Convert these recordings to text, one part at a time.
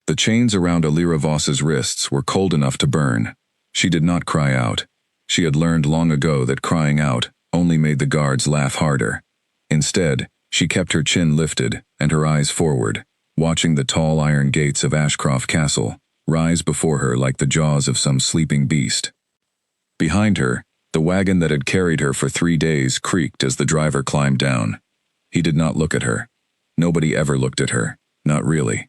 The chains around Alira Voss's wrists were cold enough to burn. She did not cry out. She had learned long ago that crying out only made the guards laugh harder. Instead, she kept her chin lifted and her eyes forward, watching the tall iron gates of Ashcroft Castle rise before her like the jaws of some sleeping beast. Behind her, the wagon that had carried her for 3 days creaked as the driver climbed down. He did not look at her. Nobody ever looked at her, not really.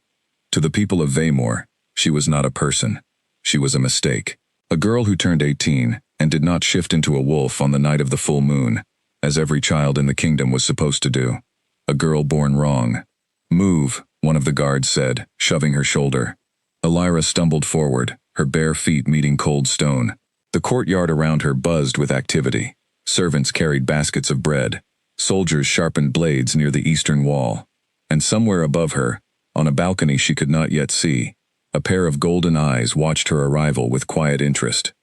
To the people of Vaymore, she was not a person. She was a mistake. A girl who turned 18 and did not shift into a wolf on the night of the full moon, as every child in the kingdom was supposed to do. A girl born wrong. "Move," one of the guards said, shoving her shoulder. Alira stumbled forward, her bare feet meeting cold stone. The courtyard around her buzzed with activity. Servants carried baskets of bread. Soldiers sharpened blades near the eastern wall. And somewhere above her, on a balcony she could not yet see, a pair of golden eyes watched her arrival with quiet interest.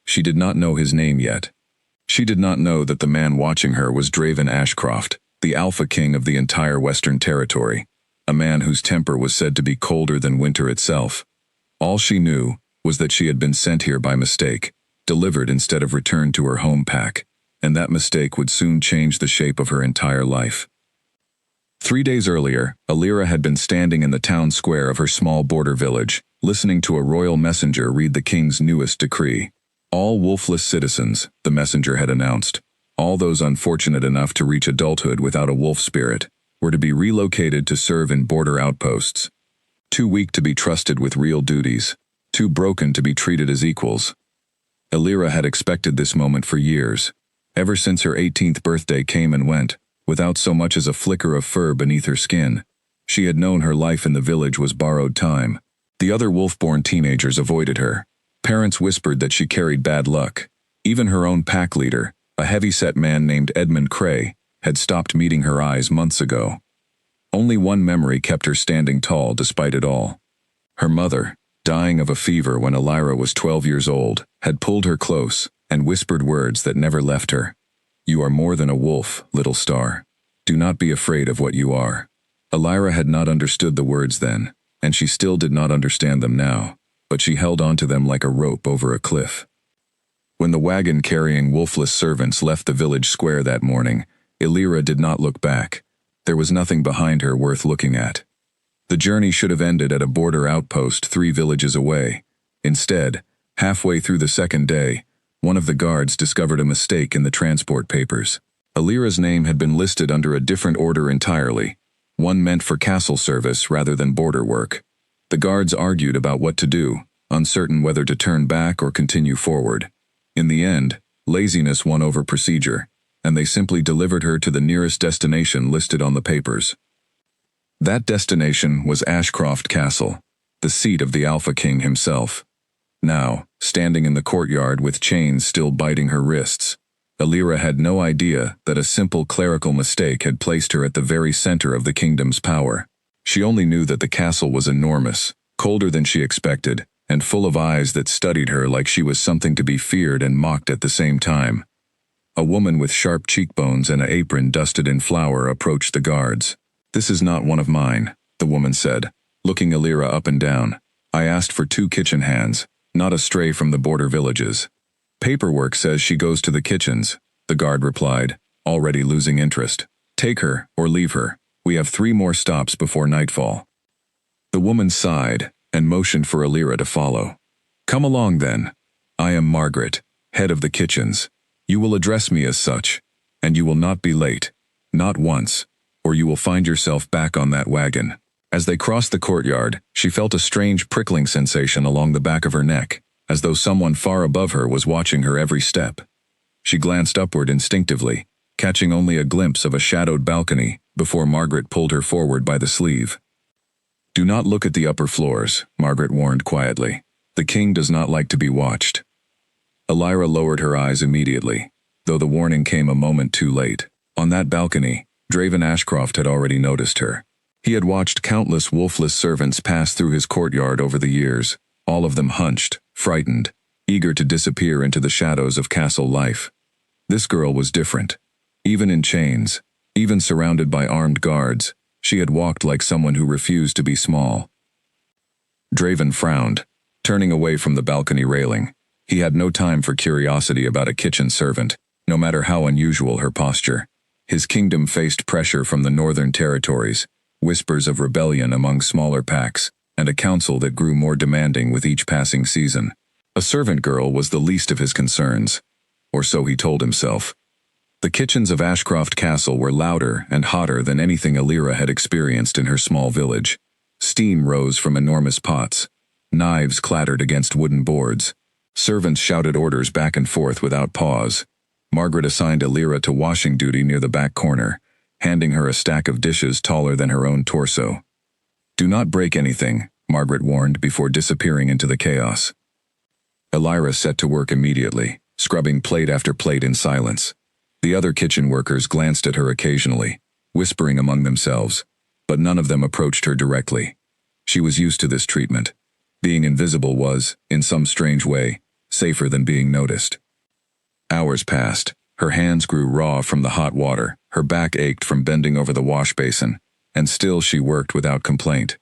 She did not know his name yet. She did not know that the man watching her was Draven Ashcroft, the Alpha King of the entire Western Territory, a man whose temper was said to be colder than winter itself. All she knew was that she had been sent here by mistake, delivered instead of returned to her home pack, and that mistake would soon change the shape of her entire life. 3 days earlier, Alira had been standing in the town square of her small border village, listening to a royal messenger read the king's newest decree. All wolfless citizens, the messenger had announced, all those unfortunate enough to reach adulthood without a wolf spirit, were to be relocated to serve in border outposts. Too weak to be trusted with real duties, too broken to be treated as equals. Alira had expected this moment for years, ever since her 18th birthday came and went, without so much as a flicker of fur beneath her skin. She had known her life in the village was borrowed time. The other wolf-born teenagers avoided her. Parents whispered that she carried bad luck. Even her own pack leader, a heavy-set man named Edmund Cray, had stopped meeting her eyes months ago. Only one memory kept her standing tall despite it all. Her mother, dying of a fever when Alira was 12 years old, had pulled her close and whispered words that never left her. "You are more than a wolf, little star. Do not be afraid of what you are." Alira had not understood the words then, and she still did not understand them now, but she held onto them like a rope over a cliff. When the wagon carrying wolfless servants left the village square that morning, Alira did not look back. There was nothing behind her worth looking at. The journey should have ended at a border outpost 3 villages away. Instead, halfway through the second day, one of the guards discovered a mistake in the transport papers. Alira's name had been listed under a different order entirely, one meant for castle service rather than border work. The guards argued about what to do, uncertain whether to turn back or continue forward. In the end, laziness won over procedure, and they simply delivered her to the nearest destination listed on the papers. That destination was Ashcroft Castle, the seat of the Alpha King himself. Now, standing in the courtyard with chains still biting her wrists, Alira had no idea that a simple clerical mistake had placed her at the very center of the kingdom's power. She only knew that the castle was enormous, colder than she expected, and full of eyes that studied her like she was something to be feared and mocked at the same time. A woman with sharp cheekbones and an apron dusted in flour approached the guards. "This is not one of mine," the woman said, looking Alira up and down. "I asked for 2 kitchen hands, not a stray from the border villages." "Paperwork says she goes to the kitchens," the guard replied, already losing interest. "Take her, or leave her. We have 3 more stops before nightfall." The woman sighed and motioned for Alira to follow. "Come along then. I am Margaret, head of the kitchens. You will address me as such, and you will not be late. Not once, or you will find yourself back on that wagon." As they crossed the courtyard, she felt a strange prickling sensation along the back of her neck, as though someone far above her was watching her every step. She glanced upward instinctively, catching only a glimpse of a shadowed balcony before Margaret pulled her forward by the sleeve. "Do not look at the upper floors," Margaret warned quietly. "The king does not like to be watched." Alira lowered her eyes immediately, though the warning came a moment too late. On that balcony, Draven Ashcroft had already noticed her. He had watched countless wolfless servants pass through his courtyard over the years, all of them hunched, frightened, eager to disappear into the shadows of castle life. This girl was different. Even in chains, even surrounded by armed guards, she had walked like someone who refused to be small. Draven frowned, turning away from the balcony railing. He had no time for curiosity about a kitchen servant, no matter how unusual her posture. His kingdom faced pressure from the northern territories, whispers of rebellion among smaller packs, and a council that grew more demanding with each passing season. A servant girl was the least of his concerns, or so he told himself. The kitchens of Ashcroft Castle were louder and hotter than anything Alira had experienced in her small village. Steam rose from enormous pots. Knives clattered against wooden boards. Servants shouted orders back and forth without pause. Margaret assigned Alira to washing duty near the back corner, handing her a stack of dishes taller than her own torso. "Do not break anything," Margaret warned before disappearing into the chaos. Alira set to work immediately, scrubbing plate after plate in silence. The other kitchen workers glanced at her occasionally, whispering among themselves, but none of them approached her directly. She was used to this treatment. Being invisible was, in some strange way, safer than being noticed. Hours passed. Her hands grew raw from the hot water, her back ached from bending over the wash basin, and still she worked without complaint.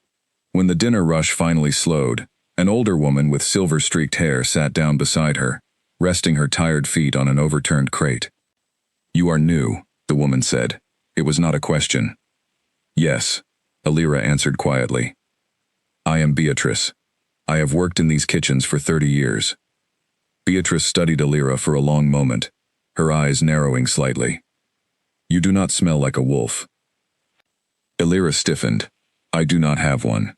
When the dinner rush finally slowed, an older woman with silver-streaked hair sat down beside her, resting her tired feet on an overturned crate. "You are new," the woman said. It was not a question. "Yes," Alira answered quietly. "I am Beatrice. I have worked in these kitchens for 30 years. Beatrice studied Alira for a long moment, her eyes narrowing slightly. "You do not smell like a wolf." Alira stiffened. "I do not have one."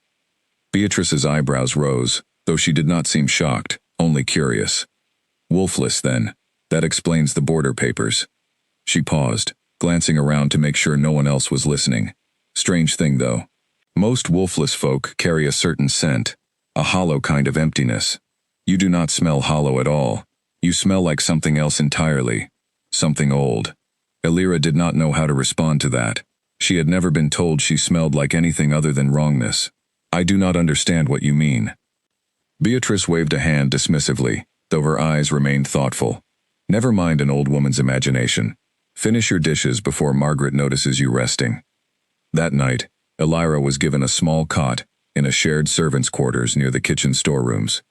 Beatrice's eyebrows rose, though she did not seem shocked, only curious. "Wolfless, then. That explains the border papers." She paused, glancing around to make sure no one else was listening. Strange thing, though. Most wolfless folk carry a certain scent, a hollow kind of emptiness. You do not smell hollow at all. You smell like something else entirely. Something old. Alira did not know how to respond to that. She had never been told she smelled like anything other than wrongness. "I do not understand what you mean." Beatrice waved a hand dismissively, though her eyes remained thoughtful. "Never mind an old woman's imagination. Finish your dishes before Margaret notices you resting." That night, Alira was given a small cot in a shared servants' quarters near the kitchen storerooms.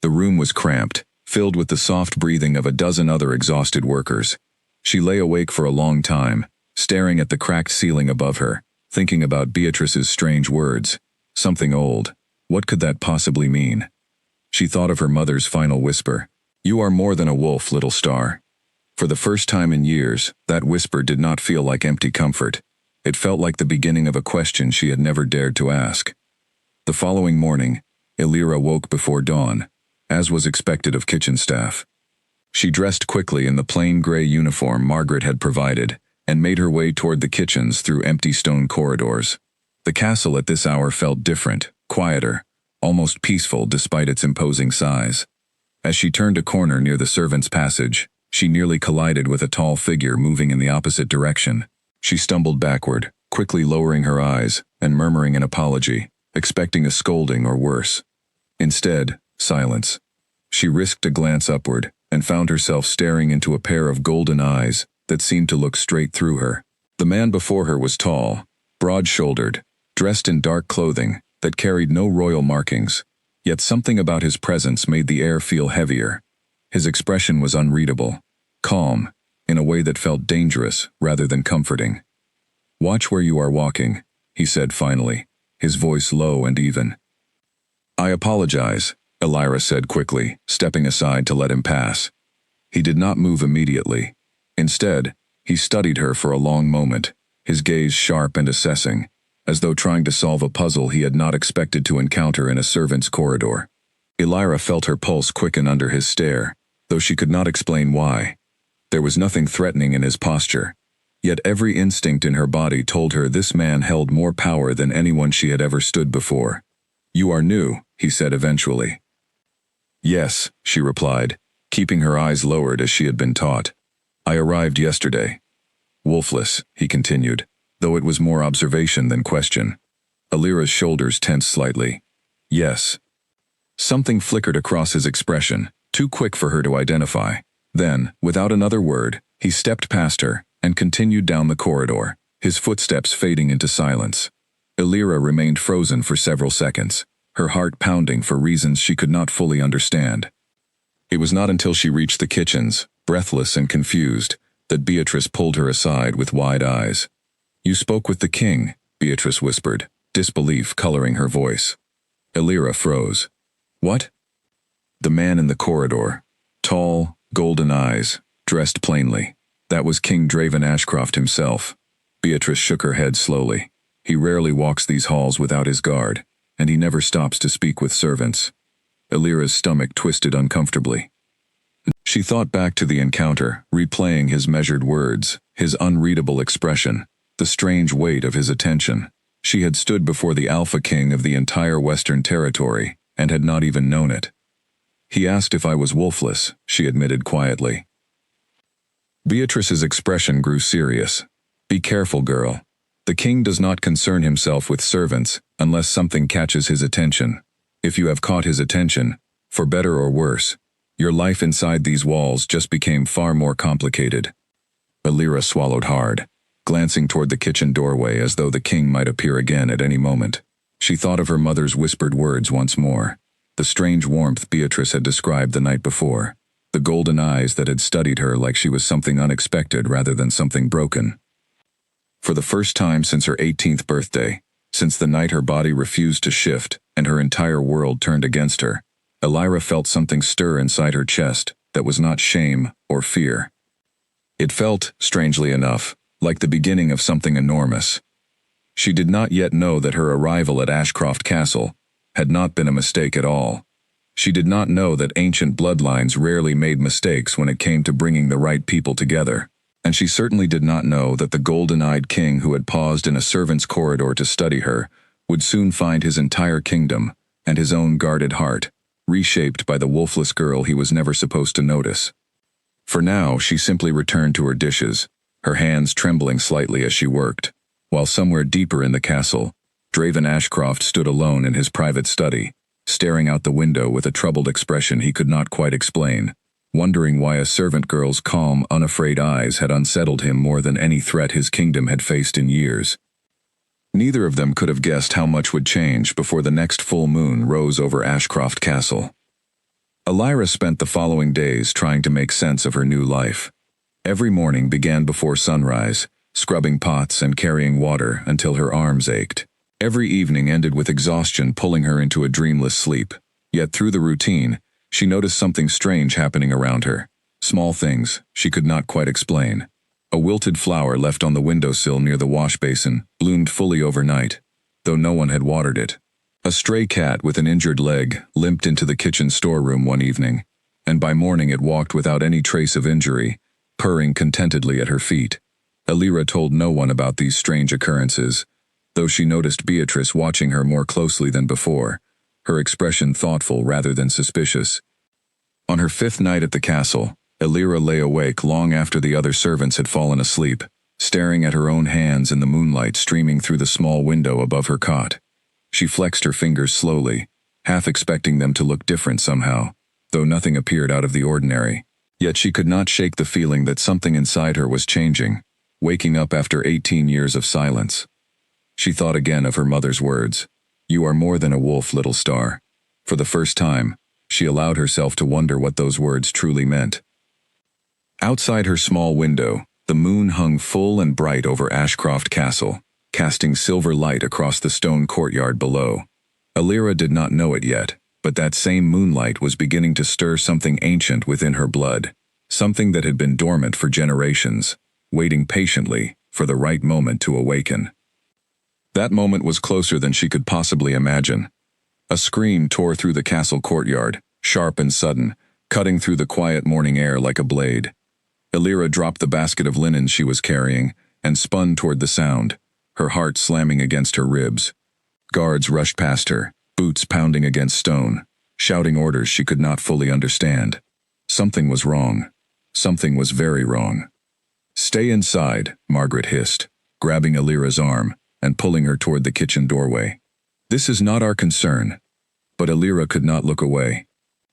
The room was cramped, filled with the soft breathing of a dozen other exhausted workers. She lay awake for a long time, staring at the cracked ceiling above her, thinking about Beatrice's strange words. Something old. What could that possibly mean? She thought of her mother's final whisper. "You are more than a wolf, little star." For the first time in years, that whisper did not feel like empty comfort. It felt like the beginning of a question she had never dared to ask. The following morning, Alira woke before dawn, as was expected of kitchen staff. She dressed quickly in the plain gray uniform Margaret had provided, and made her way toward the kitchens through empty stone corridors. The castle at this hour felt different, quieter, almost peaceful despite its imposing size. As she turned a corner near the servants' passage, she nearly collided with a tall figure moving in the opposite direction. She stumbled backward, quickly lowering her eyes and murmuring an apology, expecting a scolding or worse. Instead, silence. She risked a glance upward and found herself staring into a pair of golden eyes that seemed to look straight through her. The man before her was tall, broad-shouldered, dressed in dark clothing that carried no royal markings, yet something about his presence made the air feel heavier. His expression was unreadable, calm, in a way that felt dangerous rather than comforting. "Watch where you are walking," he said finally, his voice low and even. "I apologize," Alira said quickly, stepping aside to let him pass. He did not move immediately. Instead, he studied her for a long moment, his gaze sharp and assessing, as though trying to solve a puzzle he had not expected to encounter in a servant's corridor. Alira felt her pulse quicken under his stare, though she could not explain why. There was nothing threatening in his posture, yet every instinct in her body told her this man held more power than anyone she had ever stood before. "You are new," he said eventually. "Yes," she replied, keeping her eyes lowered as she had been taught. "I arrived yesterday." "Wolfless," he continued, though it was more observation than question. Alira's shoulders tensed slightly. "Yes." Something flickered across his expression, too quick for her to identify. Then, without another word, he stepped past her and continued down the corridor, his footsteps fading into silence. Alira remained frozen for several seconds, her heart pounding for reasons she could not fully understand. It was not until she reached the kitchens, breathless and confused, that Beatrice pulled her aside with wide eyes. "You spoke with the king," Beatrice whispered, disbelief coloring her voice. Elira froze. "What?" The man in the corridor. Tall, golden eyes, dressed plainly. That was King Draven Ashcroft himself. Beatrice shook her head slowly. He rarely walks these halls without his guard, and he never stops to speak with servants. Elira's stomach twisted uncomfortably. She thought back to the encounter, replaying his measured words, his unreadable expression, the strange weight of his attention. She had stood before the Alpha King of the entire Western Territory, and had not even known it. "He asked if I was wolfless," she admitted quietly. Beatrice's expression grew serious. "Be careful, girl. The king does not concern himself with servants unless something catches his attention. If you have caught his attention, for better or worse, your life inside these walls just became far more complicated." Elira swallowed hard, glancing toward the kitchen doorway as though the king might appear again at any moment. She thought of her mother's whispered words once more, the strange warmth Beatrice had described the night before, the golden eyes that had studied her like she was something unexpected rather than something broken. For the first time since her 18th birthday, since the night her body refused to shift and her entire world turned against her, Elira felt something stir inside her chest that was not shame or fear. It felt, strangely enough, like the beginning of something enormous. She did not yet know that her arrival at Ashcroft Castle had not been a mistake at all. She did not know that ancient bloodlines rarely made mistakes when it came to bringing the right people together. And she certainly did not know that the golden-eyed king who had paused in a servant's corridor to study her would soon find his entire kingdom, and his own guarded heart, reshaped by the wolfless girl he was never supposed to notice. For now, she simply returned to her dishes, her hands trembling slightly as she worked, while somewhere deeper in the castle, Draven Ashcroft stood alone in his private study, staring out the window with a troubled expression he could not quite explain, wondering why a servant girl's calm, unafraid eyes had unsettled him more than any threat his kingdom had faced in years. Neither of them could have guessed how much would change before the next full moon rose over Ashcroft Castle. Elira spent the following days trying to make sense of her new life. Every morning began before sunrise, scrubbing pots and carrying water until her arms ached. Every evening ended with exhaustion pulling her into a dreamless sleep. Yet through the routine, she noticed something strange happening around her. Small things she could not quite explain. A wilted flower left on the windowsill near the wash basin bloomed fully overnight, though no one had watered it. A stray cat with an injured leg limped into the kitchen storeroom one evening, and by morning it walked without any trace of injury, purring contentedly at her feet. Elira told no one about these strange occurrences, though she noticed Beatrice watching her more closely than before, her expression thoughtful rather than suspicious. On her 5th night at the castle, Elira lay awake long after the other servants had fallen asleep, staring at her own hands in the moonlight streaming through the small window above her cot. She flexed her fingers slowly, half expecting them to look different somehow, though nothing appeared out of the ordinary. Yet she could not shake the feeling that something inside her was changing, waking up after 18 years of silence. She thought again of her mother's words, "You are more than a wolf, little star." For the first time, she allowed herself to wonder what those words truly meant. Outside her small window, the moon hung full and bright over Ashcroft Castle, casting silver light across the stone courtyard below. Elira did not know it yet, but that same moonlight was beginning to stir something ancient within her blood, something that had been dormant for generations, waiting patiently for the right moment to awaken. That moment was closer than she could possibly imagine. A scream tore through the castle courtyard, sharp and sudden, cutting through the quiet morning air like a blade. Elira dropped the basket of linen she was carrying and spun toward the sound, her heart slamming against her ribs. Guards rushed past her, boots pounding against stone, shouting orders she could not fully understand. Something was wrong. Something was very wrong. "Stay inside," Margaret hissed, grabbing Elira's arm and pulling her toward the kitchen doorway. "This is not our concern." But Elira could not look away.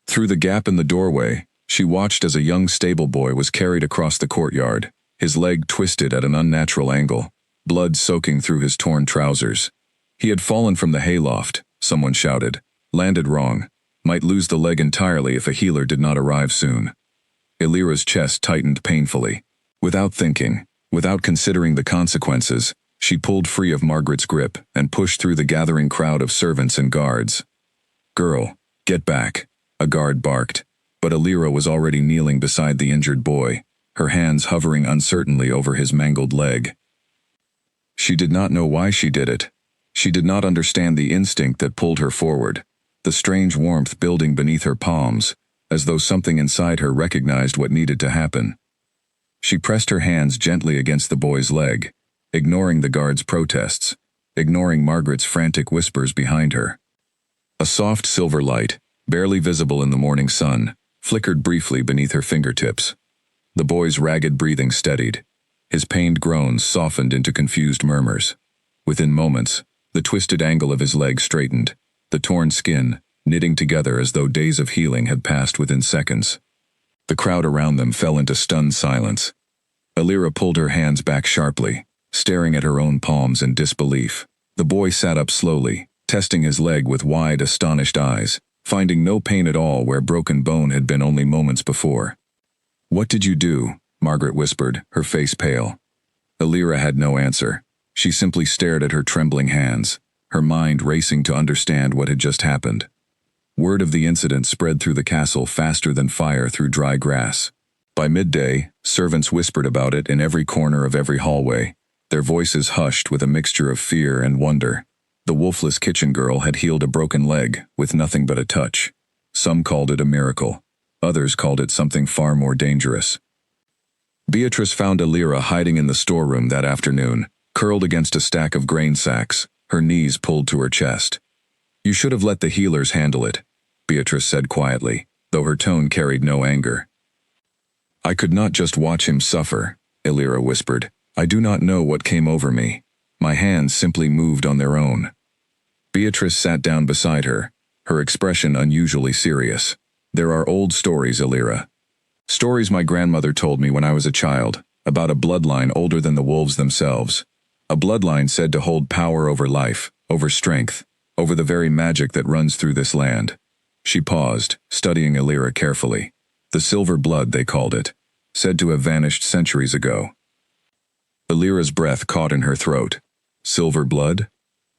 Through the gap in the doorway, she watched as a young stable boy was carried across the courtyard, his leg twisted at an unnatural angle, blood soaking through his torn trousers. "He had fallen from the hayloft," someone shouted, Landed wrong. Might lose the leg entirely if a healer did not arrive soon. Illyra's chest tightened painfully. Without thinking, without considering the consequences, she pulled free of Margaret's grip and pushed through the gathering crowd of servants and guards. "Girl, get back," a guard barked, but Illyra was already kneeling beside the injured boy, her hands hovering uncertainly over his mangled leg. She did not know why she did it. She did not understand the instinct that pulled her forward, the strange warmth building beneath her palms, as though something inside her recognized what needed to happen. She pressed her hands gently against the boy's leg, ignoring the guard's protests, ignoring Margaret's frantic whispers behind her. A soft silver light, barely visible in the morning sun, flickered briefly beneath her fingertips. The boy's ragged breathing steadied. His pained groans softened into confused murmurs. Within moments, the twisted angle of his leg straightened, the torn skin knitting together as though days of healing had passed within seconds. The crowd around them fell into stunned silence. Illyra pulled her hands back sharply, staring at her own palms in disbelief. The boy sat up slowly, testing his leg with wide, astonished eyes, finding no pain at all where broken bone had been only moments before. "What did you do?" Margaret whispered, her face pale. Illyra had no answer. She simply stared at her trembling hands, her mind racing to understand what had just happened. Word of the incident spread through the castle faster than fire through dry grass. By midday, servants whispered about it in every corner of every hallway, their voices hushed with a mixture of fear and wonder. The wolfless kitchen girl had healed a broken leg with nothing but a touch. Some called it a miracle. Others called it something far more dangerous. Beatrice found Illyra hiding in the storeroom that afternoon, curled against a stack of grain sacks, her knees pulled to her chest. "You should have let the healers handle it," Beatrice said quietly, though her tone carried no anger. "I could not just watch him suffer," Illyra whispered. "I do not know what came over me. My hands simply moved on their own." Beatrice sat down beside her, her expression unusually serious. "There are old stories, Illyra. Stories my grandmother told me when I was a child, about a bloodline older than the wolves themselves. A bloodline said to hold power over life, over strength, over the very magic that runs through this land." She paused, studying Illyra carefully. The silver blood, they called it, said to have vanished centuries ago. Illyra's breath caught in her throat. Silver blood?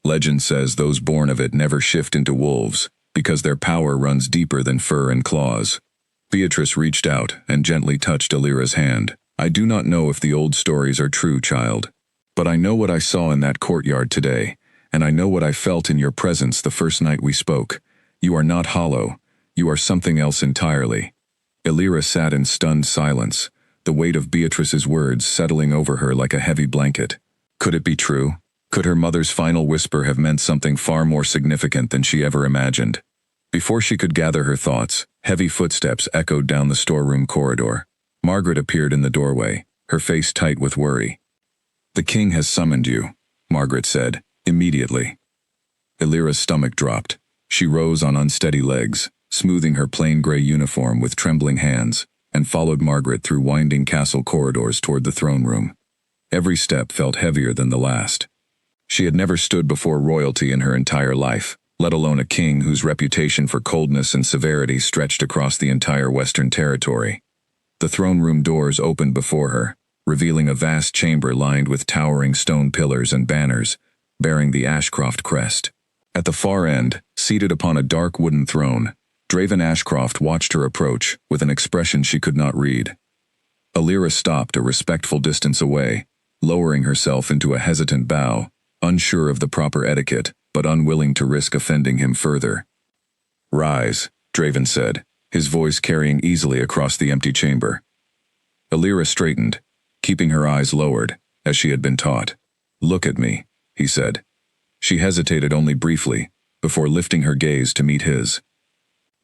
Legend says those born of it never shift into wolves, because their power runs deeper than fur and claws. Beatrice reached out and gently touched Illyra's hand. "I do not know if the old stories are true, child. But I know what I saw in that courtyard today, and I know what I felt in your presence the first night we spoke. You are not hollow. You are something else entirely." Illyra sat in stunned silence, the weight of Beatrice's words settling over her like a heavy blanket. Could it be true? Could her mother's final whisper have meant something far more significant than she ever imagined? Before she could gather her thoughts, heavy footsteps echoed down the storeroom corridor. Margaret appeared in the doorway, her face tight with worry. "The king has summoned you," Margaret said, immediately. Illyra's stomach dropped. She rose on unsteady legs, smoothing her plain gray uniform with trembling hands, and followed Margaret through winding castle corridors toward the throne room. Every step felt heavier than the last. She had never stood before royalty in her entire life, let alone a king whose reputation for coldness and severity stretched across the entire Western territory. The throne room doors opened before her, revealing a vast chamber lined with towering stone pillars and banners, bearing the Ashcroft crest. At the far end, seated upon a dark wooden throne, Draven Ashcroft watched her approach with an expression she could not read. Illyra stopped a respectful distance away, lowering herself into a hesitant bow, unsure of the proper etiquette, but unwilling to risk offending him further. "Rise," Draven said, his voice carrying easily across the empty chamber. Illyra straightened, keeping her eyes lowered, as she had been taught. "Look at me," he said. She hesitated only briefly, before lifting her gaze to meet his.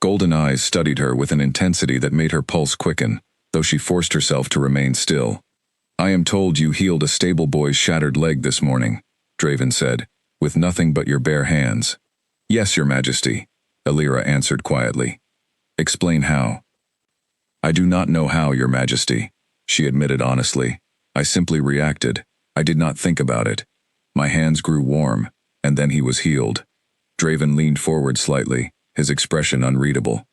Golden eyes studied her with an intensity that made her pulse quicken, though she forced herself to remain still. "I am told you healed a stable boy's shattered leg this morning," Draven said, "with nothing but your bare hands." "Yes, your majesty," Illyra answered quietly. "Explain how." "I do not know how, your majesty," she admitted honestly. "I simply reacted. I did not think about it. My hands grew warm, and then he was healed." Draven leaned forward slightly, his expression unreadable.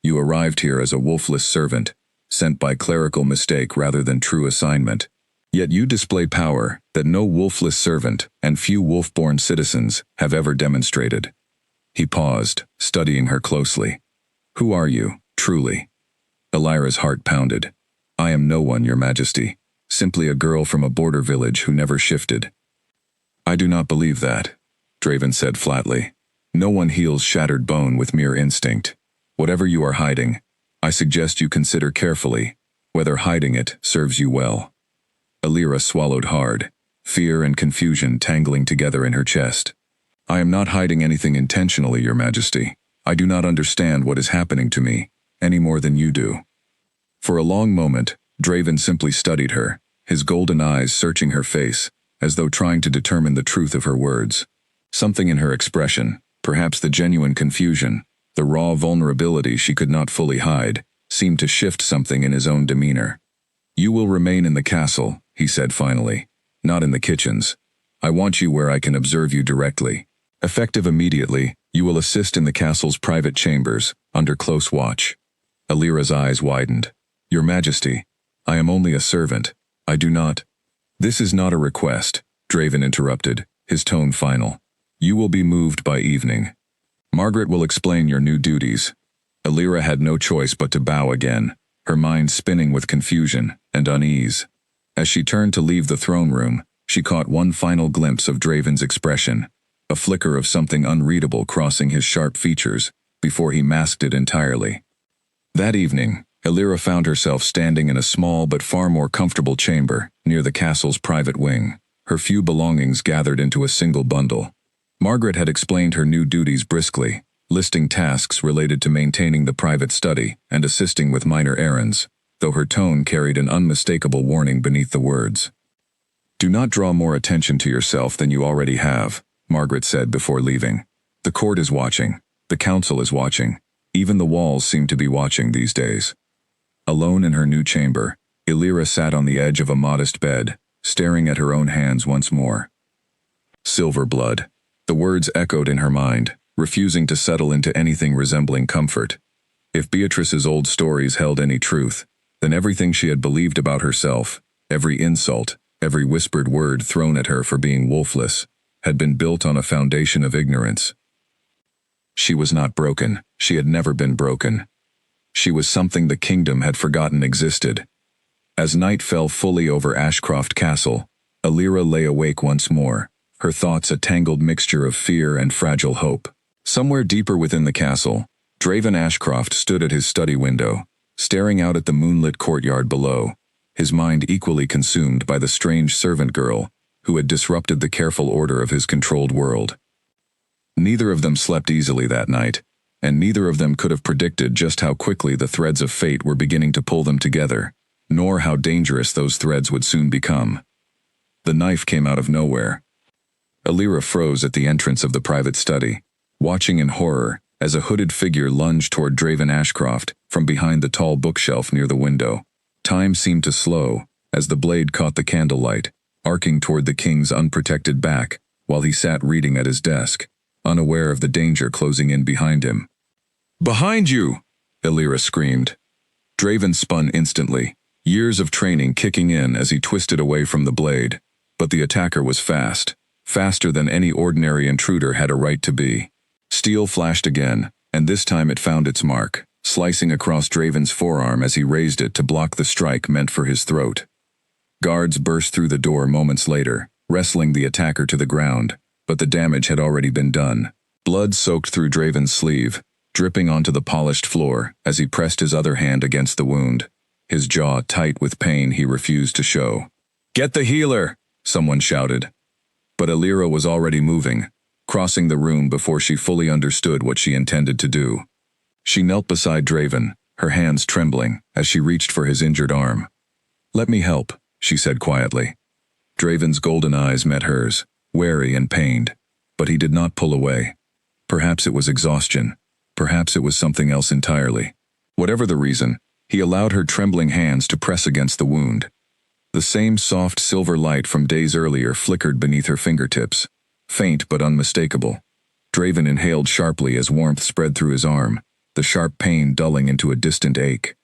You arrived here as a wolfless servant, sent by clerical mistake rather than true assignment. Yet you display power that no wolfless servant and few wolf-born citizens have ever demonstrated. He paused, studying her closely. Who are you, truly? Elira's heart pounded. I am no one, your majesty. Simply a girl from a border village who never shifted. I do not believe that, Draven said flatly. No one heals shattered bone with mere instinct. Whatever you are hiding, I suggest you consider carefully whether hiding it serves you well. Elira swallowed hard, fear and confusion tangling together in her chest. I am not hiding anything intentionally, your majesty. I do not understand what is happening to me, any more than you do. For a long moment, Draven simply studied her, his golden eyes searching her face, as though trying to determine the truth of her words. Something in her expression, perhaps the genuine confusion, the raw vulnerability she could not fully hide, seemed to shift something in his own demeanor. You will remain in the castle, he said finally, not in the kitchens. I want you where I can observe you directly. Effective immediately, you will assist in the castle's private chambers, under close watch. Elira's eyes widened. Your Majesty, I am only a servant. I do not. This is not a request, Draven interrupted, his tone final. You will be moved by evening. Margaret will explain your new duties. Elira had no choice but to bow again, her mind spinning with confusion and unease. As she turned to leave the throne room, she caught one final glimpse of Draven's expression, a flicker of something unreadable crossing his sharp features, before he masked it entirely. That evening, Elira found herself standing in a small but far more comfortable chamber near the castle's private wing, her few belongings gathered into a single bundle. Margaret had explained her new duties briskly, listing tasks related to maintaining the private study and assisting with minor errands, though her tone carried an unmistakable warning beneath the words. Do not draw more attention to yourself than you already have, Margaret said before leaving. The court is watching, the council is watching, even the walls seem to be watching these days. Alone in her new chamber, Elira sat on the edge of a modest bed, staring at her own hands once more. Silver blood. The words echoed in her mind, refusing to settle into anything resembling comfort. If Beatrice's old stories held any truth, then everything she had believed about herself, every insult, every whispered word thrown at her for being wolfless, had been built on a foundation of ignorance. She was not broken. She had never been broken. She was something the kingdom had forgotten existed. As night fell fully over Ashcroft Castle, Elira lay awake once more, her thoughts a tangled mixture of fear and fragile hope. Somewhere deeper within the castle, Draven Ashcroft stood at his study window, staring out at the moonlit courtyard below, his mind equally consumed by the strange servant girl who had disrupted the careful order of his controlled world. Neither of them slept easily that night, and neither of them could have predicted just how quickly the threads of fate were beginning to pull them together, nor how dangerous those threads would soon become. The knife came out of nowhere. Elira froze at the entrance of the private study, watching in horror as a hooded figure lunged toward Draven Ashcroft from behind the tall bookshelf near the window. Time seemed to slow as the blade caught the candlelight, arcing toward the king's unprotected back while he sat reading at his desk, unaware of the danger closing in behind him. "Behind you!" Elira screamed. Draven spun instantly, years of training kicking in as he twisted away from the blade, but the attacker was fast, faster than any ordinary intruder had a right to be. Steel flashed again, and this time it found its mark, slicing across Draven's forearm as he raised it to block the strike meant for his throat. Guards burst through the door moments later, wrestling the attacker to the ground, but the damage had already been done. Blood soaked through Draven's sleeve, dripping onto the polished floor as he pressed his other hand against the wound, his jaw tight with pain he refused to show. "Get the healer!" someone shouted. But Elira was already moving, crossing the room before she fully understood what she intended to do. She knelt beside Draven, her hands trembling as she reached for his injured arm. "Let me help," she said quietly. Draven's golden eyes met hers, wary and pained, but he did not pull away. Perhaps it was exhaustion. Perhaps it was something else entirely. Whatever the reason, he allowed her trembling hands to press against the wound. The same soft silver light from days earlier flickered beneath her fingertips, faint but unmistakable. Draven inhaled sharply as warmth spread through his arm, the sharp pain dulling into a distant ache.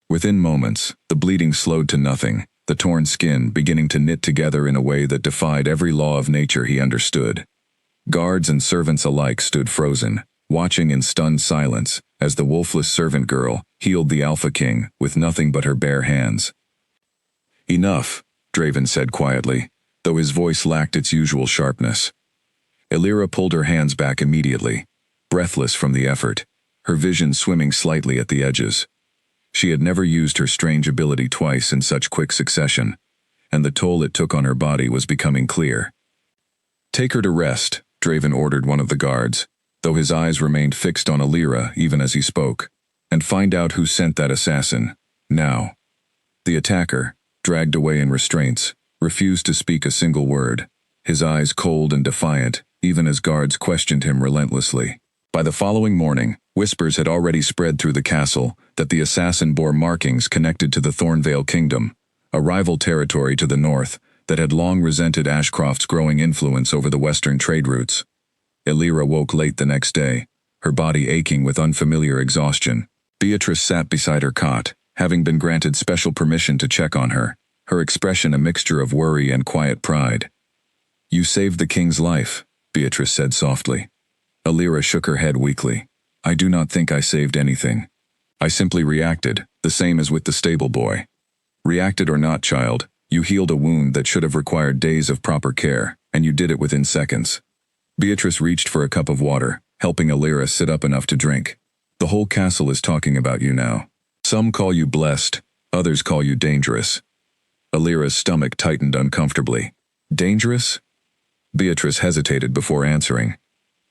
Within moments, the bleeding slowed to nothing, the torn skin beginning to knit together in a way that defied every law of nature he understood. Guards and servants alike stood frozen, watching in stunned silence as the wolfless servant girl healed the Alpha King with nothing but her bare hands. "Enough," Draven said quietly, though his voice lacked its usual sharpness. Elira pulled her hands back immediately, breathless from the effort, her vision swimming slightly at the edges. She had never used her strange ability twice in such quick succession, and the toll it took on her body was becoming clear. "Take her to rest," Draven ordered one of the guards, though his eyes remained fixed on Elira even as he spoke, "and find out who sent that assassin, now." The attacker, dragged away in restraints, refused to speak a single word, his eyes cold and defiant, even as guards questioned him relentlessly. By the following morning, whispers had already spread through the castle that the assassin bore markings connected to the Thornvale Kingdom, a rival territory to the north that had long resented Ashcroft's growing influence over the western trade routes. Elira woke late the next day, her body aching with unfamiliar exhaustion. Beatrice sat beside her cot, having been granted special permission to check on her, her expression a mixture of worry and quiet pride. "You saved the king's life," Beatrice said softly. Elira shook her head weakly. "I do not think I saved anything. I simply reacted, the same as with the stable boy. Reacted or not, child, you healed a wound that should have required days of proper care, and you did it within seconds." Beatrice reached for a cup of water, helping Elira sit up enough to drink. "The whole castle is talking about you now. Some call you blessed, others call you dangerous." Elira's stomach tightened uncomfortably. "Dangerous?" Beatrice hesitated before answering.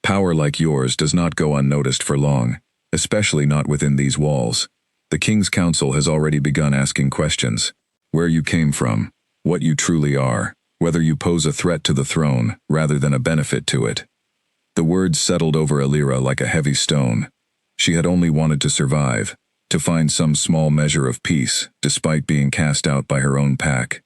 "Power like yours does not go unnoticed for long, especially not within these walls. The King's Council has already begun asking questions. Where you came from, what you truly are, whether you pose a threat to the throne rather than a benefit to it." The words settled over Elira like a heavy stone. She had only wanted to survive, to find some small measure of peace, despite being cast out by her own pack.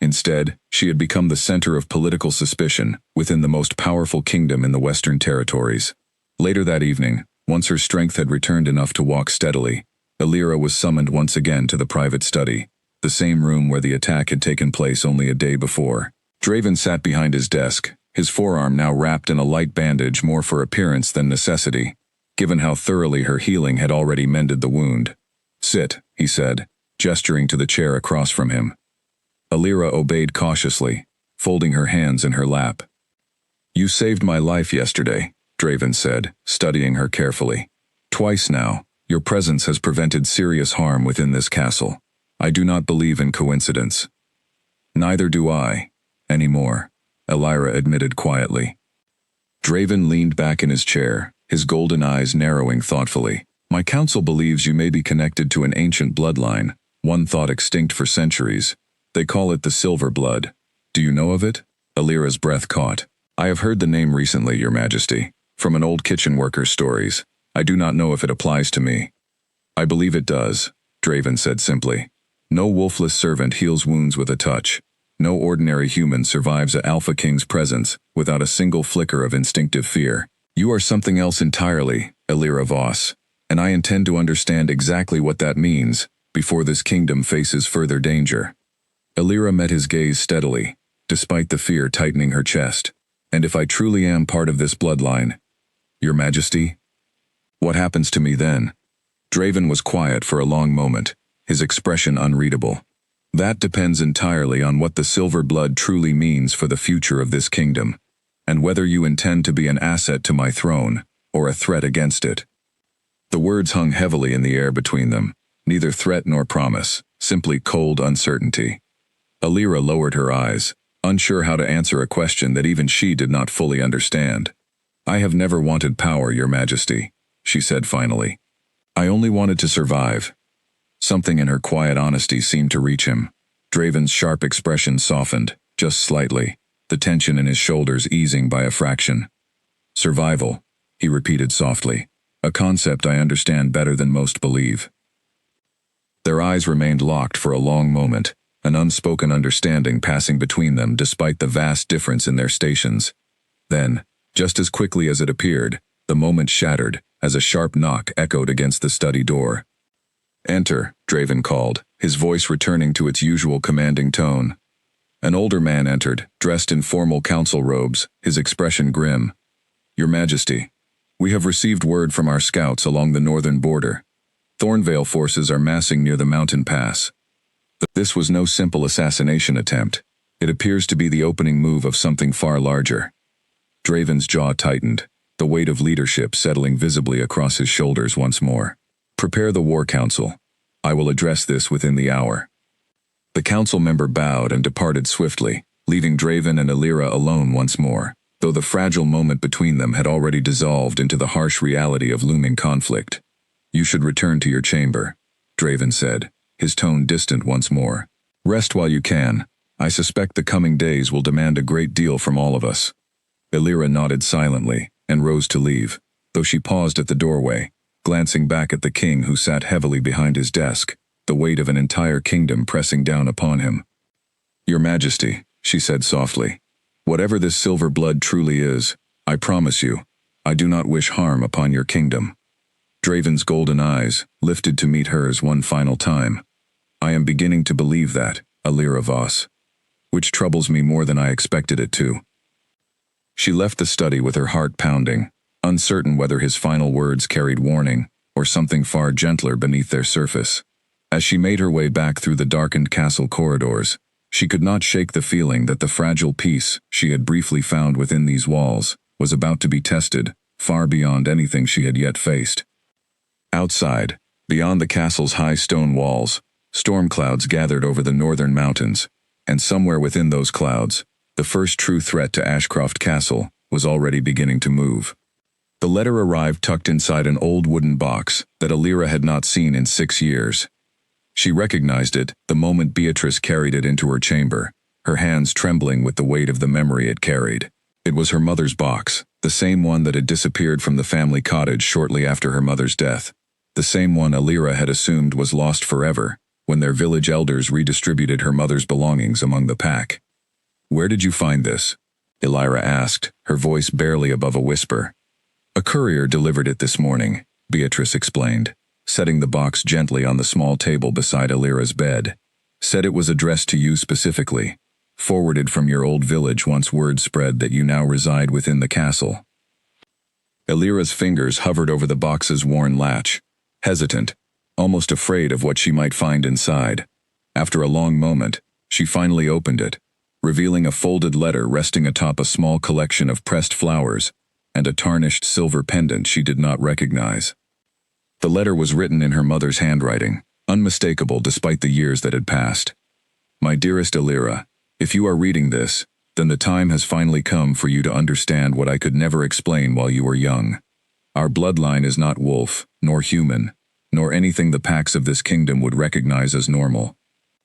Instead, she had become the center of political suspicion within the most powerful kingdom in the Western Territories. Later that evening, once her strength had returned enough to walk steadily, Elira was summoned once again to the private study, the same room where the attack had taken place only a day before. Draven sat behind his desk, his forearm now wrapped in a light bandage more for appearance than necessity, given how thoroughly her healing had already mended the wound. "Sit," he said, gesturing to the chair across from him. Elira obeyed cautiously, folding her hands in her lap. "You saved my life yesterday," Draven said, studying her carefully. "Twice now, your presence has prevented serious harm within this castle. I do not believe in coincidence." "Neither do I, anymore," Elira admitted quietly. Draven leaned back in his chair, his golden eyes narrowing thoughtfully. "My council believes you may be connected to an ancient bloodline, one thought extinct for centuries. They call it the Silver Blood. Do you know of it?" Elira's breath caught. "I have heard the name recently, Your Majesty, from an old kitchen worker's stories. I do not know if it applies to me." "I believe it does," Draven said simply. "No wolfless servant heals wounds with a touch. No ordinary human survives a Alpha King's presence without a single flicker of instinctive fear. You are something else entirely, Elira Voss, and I intend to understand exactly what that means before this kingdom faces further danger." Elira met his gaze steadily, despite the fear tightening her chest. "And if I truly am part of this bloodline, Your Majesty, what happens to me then?" Draven was quiet for a long moment, his expression unreadable. "That depends entirely on what the Silver Blood truly means for the future of this kingdom, and whether you intend to be an asset to my throne, or a threat against it." The words hung heavily in the air between them, neither threat nor promise, simply cold uncertainty. Elira lowered her eyes, unsure how to answer a question that even she did not fully understand. "I have never wanted power, Your Majesty," she said finally. "I only wanted to survive." Something in her quiet honesty seemed to reach him. Draven's sharp expression softened, just slightly, the tension in his shoulders easing by a fraction. "Survival," he repeated softly, "a concept I understand better than most believe." Their eyes remained locked for a long moment, an unspoken understanding passing between them despite the vast difference in their stations. Then, Just as quickly as it appeared, the moment shattered as a sharp knock echoed against the study door. "Enter," Draven called, his voice returning to its usual commanding tone. An older man entered, dressed in formal council robes, his expression grim. "Your Majesty, we have received word from our scouts along the northern border. Thornvale forces are massing near the mountain pass. This was no simple assassination attempt. It appears to be the opening move of something far larger." Draven's jaw tightened, the weight of leadership settling visibly across his shoulders once more. "Prepare the War Council. I will address this within the hour." The council member bowed and departed swiftly, leaving Draven and Alira alone once more, though the fragile moment between them had already dissolved into the harsh reality of looming conflict. "You should return to your chamber," Draven said, his tone distant once more. "Rest while you can. I suspect the coming days will demand a great deal from all of us." Alira nodded silently and rose to leave, though she paused at the doorway, glancing back at the king who sat heavily behind his desk, the weight of an entire kingdom pressing down upon him. "Your Majesty," she said softly, "whatever this silver blood truly is, I promise you, I do not wish harm upon your kingdom." Draven's golden eyes lifted to meet hers one final time. "I am beginning to believe that, Alira Voss, which troubles me more than I expected it to." She left the study with her heart pounding, uncertain whether his final words carried warning or something far gentler beneath their surface. As she made her way back through the darkened castle corridors, she could not shake the feeling that the fragile peace she had briefly found within these walls was about to be tested, far beyond anything she had yet faced. Outside, beyond the castle's high stone walls, storm clouds gathered over the northern mountains, and somewhere within those clouds, the first true threat to Ashcroft Castle was already beginning to move. The letter arrived tucked inside an old wooden box that Alira had not seen in 6 years. She recognized it the moment Beatrice carried it into her chamber, her hands trembling with the weight of the memory it carried. It was her mother's box, the same one that had disappeared from the family cottage shortly after her mother's death, the same one Alira had assumed was lost forever when their village elders redistributed her mother's belongings among the pack. "Where did you find this?" Alira asked, her voice barely above a whisper. "A courier delivered it this morning," Beatrice explained, setting the box gently on the small table beside Alira's bed. "Said it was addressed to you specifically, forwarded from your old village once word spread that you now reside within the castle." Alira's fingers hovered over the box's worn latch, hesitant, almost afraid of what she might find inside. After a long moment, she finally opened it, revealing a folded letter resting atop a small collection of pressed flowers and a tarnished silver pendant she did not recognize. The letter was written in her mother's handwriting, unmistakable despite the years that had passed. "My dearest Alira, if you are reading this, then the time has finally come for you to understand what I could never explain while you were young. Our bloodline is not wolf, nor human, nor anything the packs of this kingdom would recognize as normal.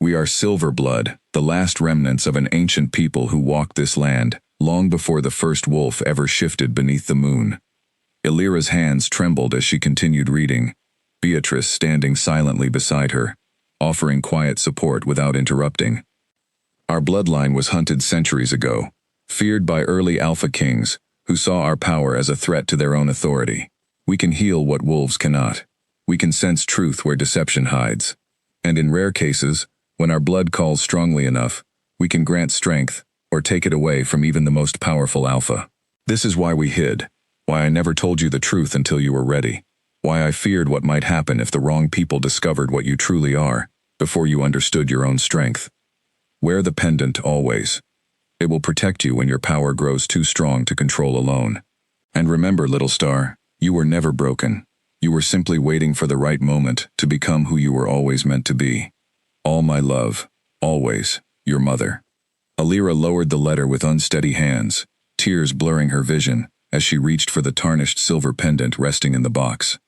We are silver blood, the last remnants of an ancient people who walked this land, long before the first wolf ever shifted beneath the moon." Alira's hands trembled as she continued reading, Beatrice standing silently beside her, offering quiet support without interrupting. "Our bloodline was hunted centuries ago, feared by early Alpha Kings, who saw our power as a threat to their own authority. We can heal what wolves cannot. We can sense truth where deception hides. And in rare cases, when our blood calls strongly enough, we can grant strength, or take it away from even the most powerful Alpha. This is why we hid, why I never told you the truth until you were ready, why I feared what might happen if the wrong people discovered what you truly are, before you understood your own strength. Wear the pendant always. It will protect you when your power grows too strong to control alone. And remember, little star, you were never broken. You were simply waiting for the right moment to become who you were always meant to be. All my love, always, your mother." Alira lowered the letter with unsteady hands, tears blurring her vision as she reached for the tarnished silver pendant resting in the box.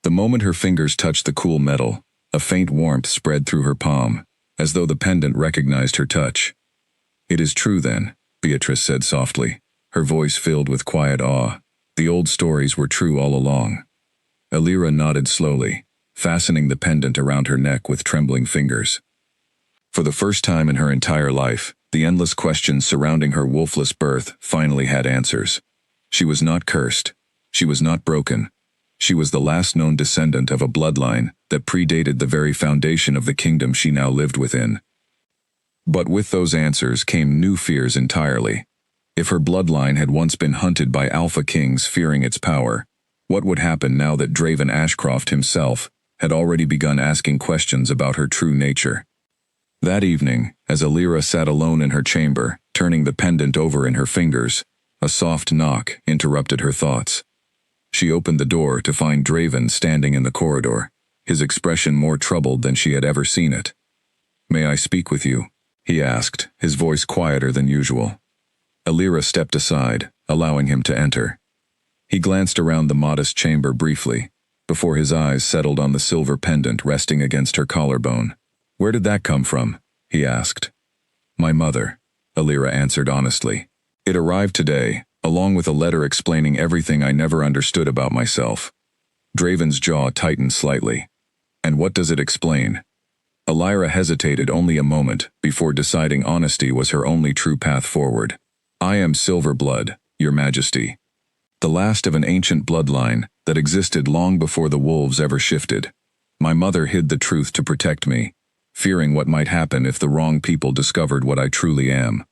The moment her fingers touched the cool metal, a faint warmth spread through her palm, as though the pendant recognized her touch. "It is true then," Beatrice said softly, her voice filled with quiet awe. "The old stories were true all along." Alira nodded slowly, fastening the pendant around her neck with trembling fingers. For the first time in her entire life, the endless questions surrounding her wolfless birth finally had answers. She was not cursed. She was not broken. She was the last known descendant of a bloodline that predated the very foundation of the kingdom she now lived within. But with those answers came new fears entirely. If her bloodline had once been hunted by Alpha Kings fearing its power, what would happen now that Draven Ashcroft himself had already begun asking questions about her true nature? That evening, as Alira sat alone in her chamber, turning the pendant over in her fingers, a soft knock interrupted her thoughts. She opened the door to find Draven standing in the corridor, his expression more troubled than she had ever seen it. "May I speak with you?" he asked, his voice quieter than usual. Alira stepped aside, allowing him to enter. He glanced around the modest chamber briefly, before his eyes settled on the silver pendant resting against her collarbone. "Where did that come from?" he asked. "My mother," Alira answered honestly. "It arrived today, along with a letter explaining everything I never understood about myself." Draven's jaw tightened slightly. "And what does it explain?" Alira hesitated only a moment before deciding honesty was her only true path forward. "I am Silverblood, Your Majesty. The last of an ancient bloodline that existed long before the wolves ever shifted. My mother hid the truth to protect me, fearing what might happen if the wrong people discovered what I truly am."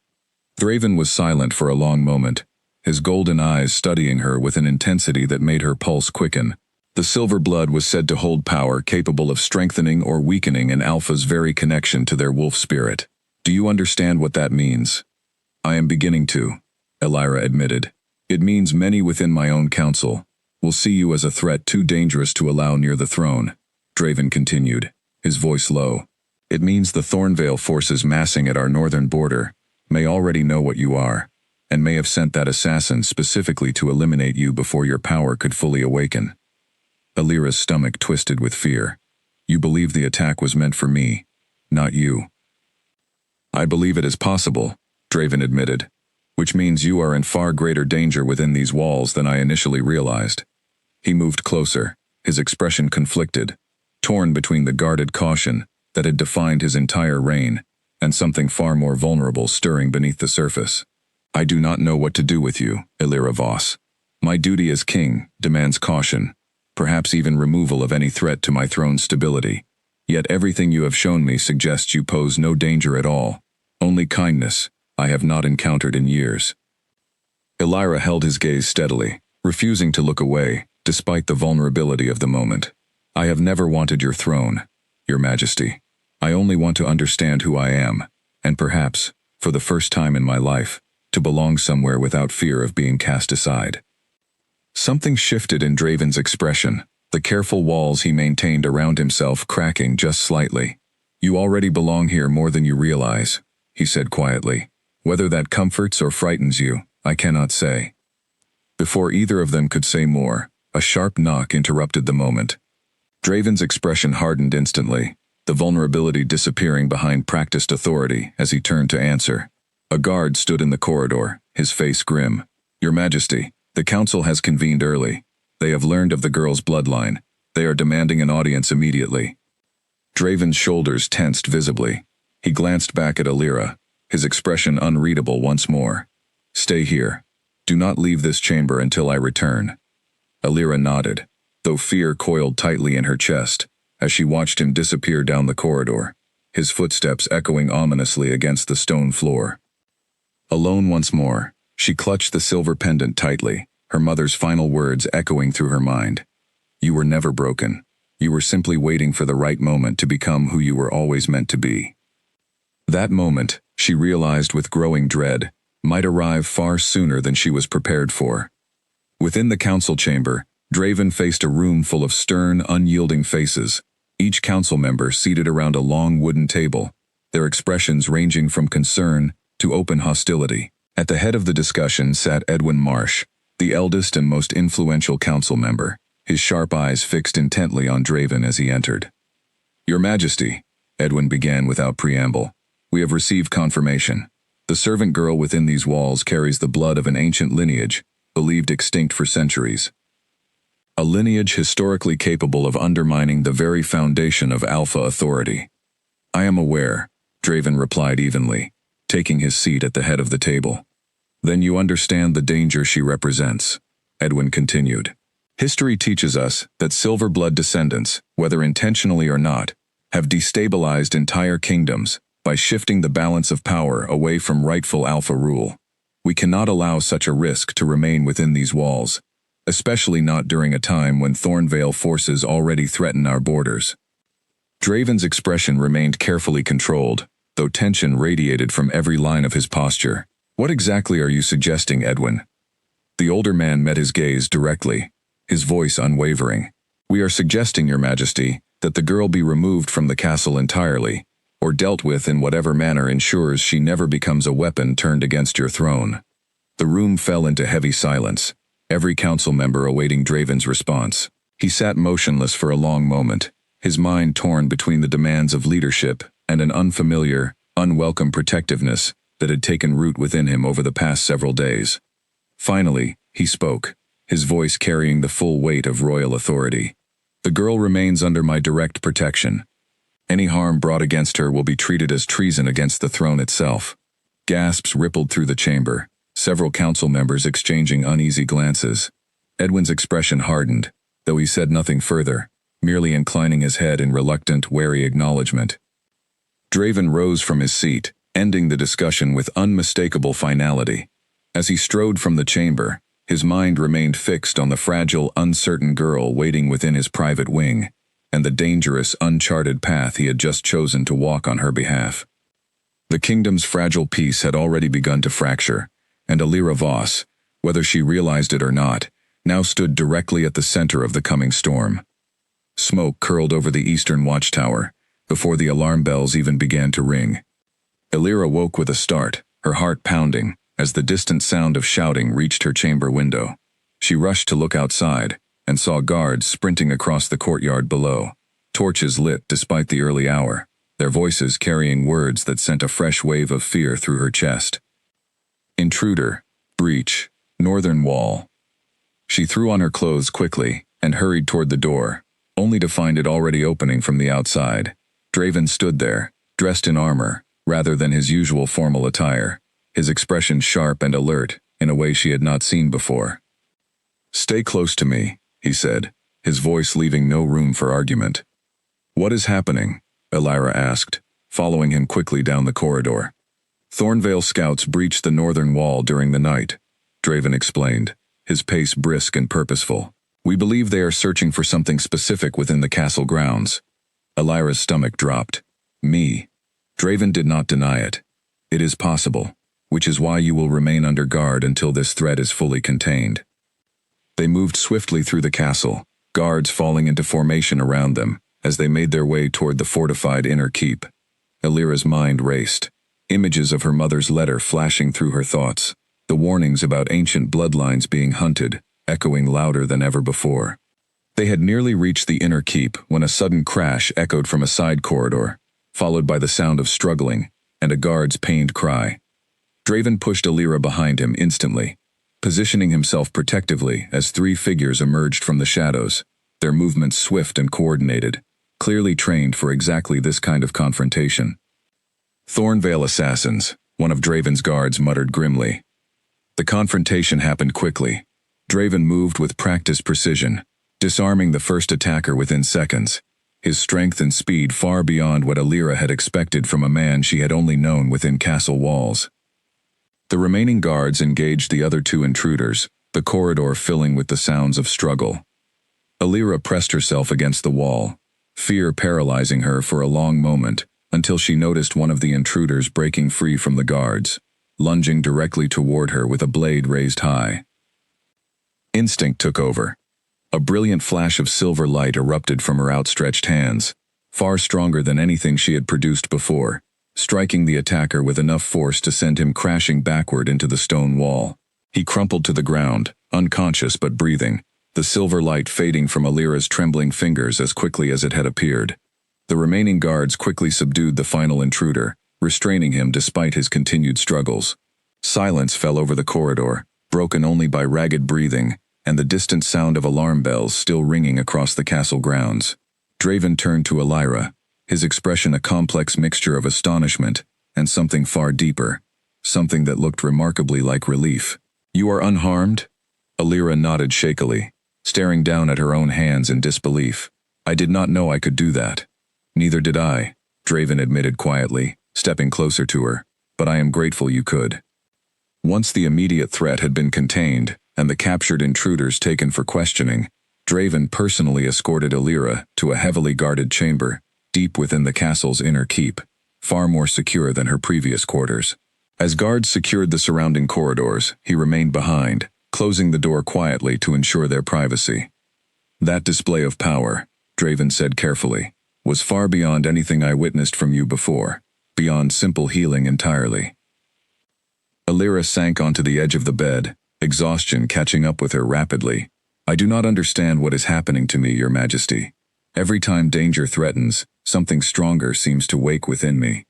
Draven was silent for a long moment, his golden eyes studying her with an intensity that made her pulse quicken. The silver blood was said to hold power capable of strengthening or weakening an alpha's very connection to their wolf spirit. "Do you understand what that means?" "I am beginning to," Alira admitted. "It means many within my own council will see you as a threat too dangerous to allow near the throne," Draven continued, his voice low. "It means the Thornvale forces massing at our northern border may already know what you are, and may have sent that assassin specifically to eliminate you before your power could fully awaken." Alira's stomach twisted with fear. "You believe the attack was meant for me, not you." "I believe it is possible," Draven admitted, "which means you are in far greater danger within these walls than I initially realized." He moved closer, his expression conflicted, torn between the guarded caution that had defined his entire reign and something far more vulnerable stirring beneath the surface. "I do not know what to do with you, Alira Voss. My duty as king demands caution, perhaps even removal of any threat to my throne's stability. Yet everything you have shown me suggests you pose no danger at all, only kindness I have not encountered in years." Alira held his gaze steadily, refusing to look away, despite the vulnerability of the moment. "I have never wanted your throne, Your Majesty. I only want to understand who I am, and perhaps, for the first time in my life, to belong somewhere without fear of being cast aside." Something shifted in Draven's expression, the careful walls he maintained around himself cracking just slightly. "You already belong here more than you realize," he said quietly. "Whether that comforts or frightens you, I cannot say." Before either of them could say more, a sharp knock interrupted the moment. Draven's expression hardened instantly, the vulnerability disappearing behind practiced authority as he turned to answer. A guard stood in the corridor, his face grim. "Your Majesty, the council has convened early. They have learned of the girl's bloodline. They are demanding an audience immediately." Draven's shoulders tensed visibly. He glanced back at Alira, his expression unreadable once more. "Stay here. Do not leave this chamber until I return." Alira nodded, though fear coiled tightly in her chest as she watched him disappear down the corridor, his footsteps echoing ominously against the stone floor. Alone once more, she clutched the silver pendant tightly, her mother's final words echoing through her mind. "You were never broken. You were simply waiting for the right moment to become who you were always meant to be." That moment, she realized with growing dread, might arrive far sooner than she was prepared for. Within the council chamber, Draven faced a room full of stern, unyielding faces, each council member seated around a long wooden table, their expressions ranging from concern to open hostility. At the head of the discussion sat Edwin Marsh, the eldest and most influential council member, his sharp eyes fixed intently on Draven as he entered. "Your Majesty," Edwin began without preamble, "we have received confirmation. The servant girl within these walls carries the blood of an ancient lineage, believed extinct for centuries. A lineage historically capable of undermining the very foundation of Alpha authority." "I am aware," Draven replied evenly, taking his seat at the head of the table. Then you understand the danger she represents, Edwin continued. History teaches us that silver blood descendants, whether intentionally or not, have destabilized entire kingdoms by shifting the balance of power away from rightful alpha rule. We cannot allow such a risk to remain within these walls, especially not during a time when Thornvale forces already threaten our borders. Draven's expression remained carefully controlled, though tension radiated from every line of his posture. What exactly are you suggesting, Edwin? The older man met his gaze directly, his voice unwavering. We are suggesting, Your Majesty, that the girl be removed from the castle entirely, or dealt with in whatever manner ensures she never becomes a weapon turned against your throne. The room fell into heavy silence, every council member awaiting Draven's response. He sat motionless for a long moment, his mind torn between the demands of leadership and an unfamiliar, unwelcome protectiveness that had taken root within him over the past several days. Finally, he spoke, his voice carrying the full weight of royal authority. The girl remains under my direct protection. Any harm brought against her will be treated as treason against the throne itself. Gasps rippled through the chamber, several council members exchanging uneasy glances. Edwin's expression hardened, though he said nothing further, merely inclining his head in reluctant, wary acknowledgement. Draven rose from his seat, ending the discussion with unmistakable finality. As he strode from the chamber, his mind remained fixed on the fragile, uncertain girl waiting within his private wing, and the dangerous, uncharted path he had just chosen to walk on her behalf. The kingdom's fragile peace had already begun to fracture, and Alira Voss, whether she realized it or not, now stood directly at the center of the coming storm. Smoke curled over the eastern watchtower, before the alarm bells even began to ring. Alira woke with a start, her heart pounding, as the distant sound of shouting reached her chamber window. She rushed to look outside, and saw guards sprinting across the courtyard below, torches lit despite the early hour, their voices carrying words that sent a fresh wave of fear through her chest. Intruder, breach, northern wall. She threw on her clothes quickly, and hurried toward the door, only to find it already opening from the outside. Draven stood there, dressed in armor, rather than his usual formal attire, his expression sharp and alert, in a way she had not seen before. "Stay close to me," he said, his voice leaving no room for argument. "What is happening?" Alira asked, following him quickly down the corridor. "Thornvale scouts breached the northern wall during the night," Draven explained, his pace brisk and purposeful. "We believe they are searching for something specific within the castle grounds." Alira's stomach dropped. "Me." Draven did not deny it. "It is possible, which is why you will remain under guard until this threat is fully contained." They moved swiftly through the castle, guards falling into formation around them as they made their way toward the fortified inner keep. Alira's mind raced, images of her mother's letter flashing through her thoughts, the warnings about ancient bloodlines being hunted, echoing louder than ever before. They had nearly reached the inner keep when a sudden crash echoed from a side corridor, followed by the sound of struggling and a guard's pained cry. Draven pushed Alira behind him instantly, positioning himself protectively as three figures emerged from the shadows, their movements swift and coordinated, clearly trained for exactly this kind of confrontation. "Thornvale assassins," one of Draven's guards muttered grimly. The confrontation happened quickly. Draven moved with practiced precision, disarming the first attacker within seconds, his strength and speed far beyond what Alira had expected from a man she had only known within castle walls. The remaining guards engaged the other two intruders, the corridor filling with the sounds of struggle. Alira pressed herself against the wall, fear paralyzing her for a long moment, until she noticed one of the intruders breaking free from the guards, lunging directly toward her with a blade raised high. Instinct took over. A brilliant flash of silver light erupted from her outstretched hands, far stronger than anything she had produced before, striking the attacker with enough force to send him crashing backward into the stone wall. He crumpled to the ground, unconscious but breathing, the silver light fading from Alira's trembling fingers as quickly as it had appeared. The remaining guards quickly subdued the final intruder, restraining him despite his continued struggles. Silence fell over the corridor, broken only by ragged breathing and the distant sound of alarm bells still ringing across the castle grounds. Draven turned to Alira, his expression a complex mixture of astonishment and something far deeper, something that looked remarkably like relief. "You are unharmed?" Alira nodded shakily, staring down at her own hands in disbelief. "I did not know I could do that." "Neither did I," Draven admitted quietly, stepping closer to her, "but I am grateful you could." Once the immediate threat had been contained, and the captured intruders taken for questioning, Draven personally escorted Alira to a heavily guarded chamber, deep within the castle's inner keep, far more secure than her previous quarters. As guards secured the surrounding corridors, he remained behind, closing the door quietly to ensure their privacy. "That display of power," Draven said carefully, "was far beyond anything I witnessed from you before, beyond simple healing entirely." Alira sank onto the edge of the bed, exhaustion catching up with her rapidly. "I do not understand what is happening to me, Your Majesty. Every time danger threatens, something stronger seems to wake within me."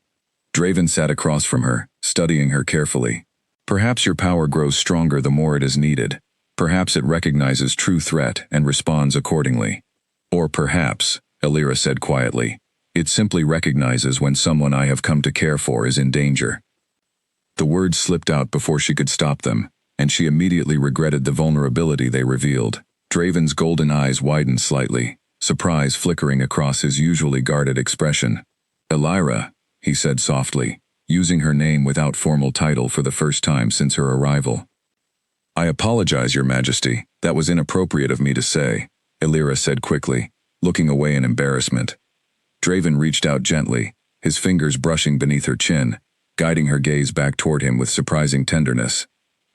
Draven sat across from her, studying her carefully. "Perhaps your power grows stronger the more it is needed. Perhaps it recognizes true threat and responds accordingly. Or perhaps," Alira said quietly, "it simply recognizes when someone I have come to care for is in danger." The words slipped out before she could stop them, and she immediately regretted the vulnerability they revealed. Draven's golden eyes widened slightly, surprise flickering across his usually guarded expression. "Alira," he said softly, using her name without formal title for the first time since her arrival. "I apologize, Your Majesty. That was inappropriate of me to say," Alira said quickly, looking away in embarrassment. Draven reached out gently, his fingers brushing beneath her chin, guiding her gaze back toward him with surprising tenderness.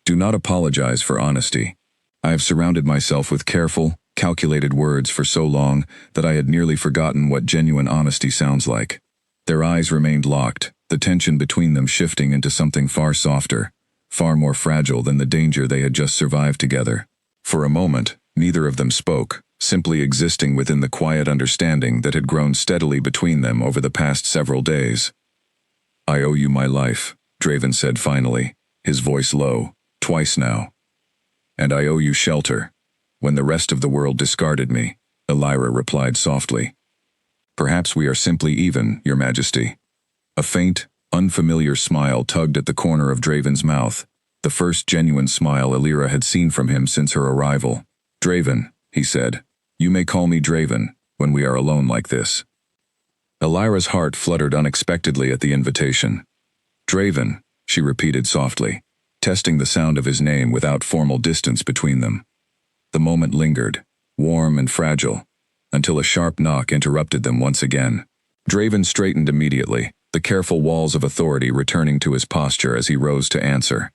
"Do not apologize for honesty. I have surrounded myself with careful, calculated words for so long that I had nearly forgotten what genuine honesty sounds like." Their eyes remained locked, the tension between them shifting into something far softer, far more fragile than the danger they had just survived together. For a moment, neither of them spoke, simply existing within the quiet understanding that had grown steadily between them over the past several days. "I owe you my life," Draven said finally, his voice low, "twice now. And I owe you shelter. When the rest of the world discarded me," Alira replied softly. "Perhaps we are simply even, Your Majesty." A faint, unfamiliar smile tugged at the corner of Draven's mouth, the first genuine smile Alira had seen from him since her arrival. "Draven," he said, "you may call me Draven when we are alone like this." Alira's heart fluttered unexpectedly at the invitation. "Draven," she repeated softly, testing the sound of his name without formal distance between them. The moment lingered, warm and fragile, until a sharp knock interrupted them once again. Draven straightened immediately, the careful walls of authority returning to his posture as he rose to answer.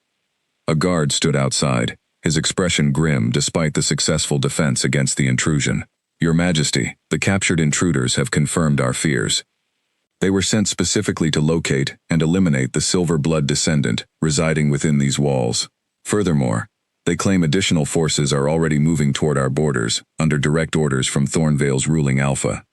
A guard stood outside, his expression grim despite the successful defense against the intrusion. "Your Majesty, the captured intruders have confirmed our fears. They were sent specifically to locate and eliminate the Silver Blood descendant residing within these walls. Furthermore, they claim additional forces are already moving toward our borders, under direct orders from Thornvale's ruling Alpha."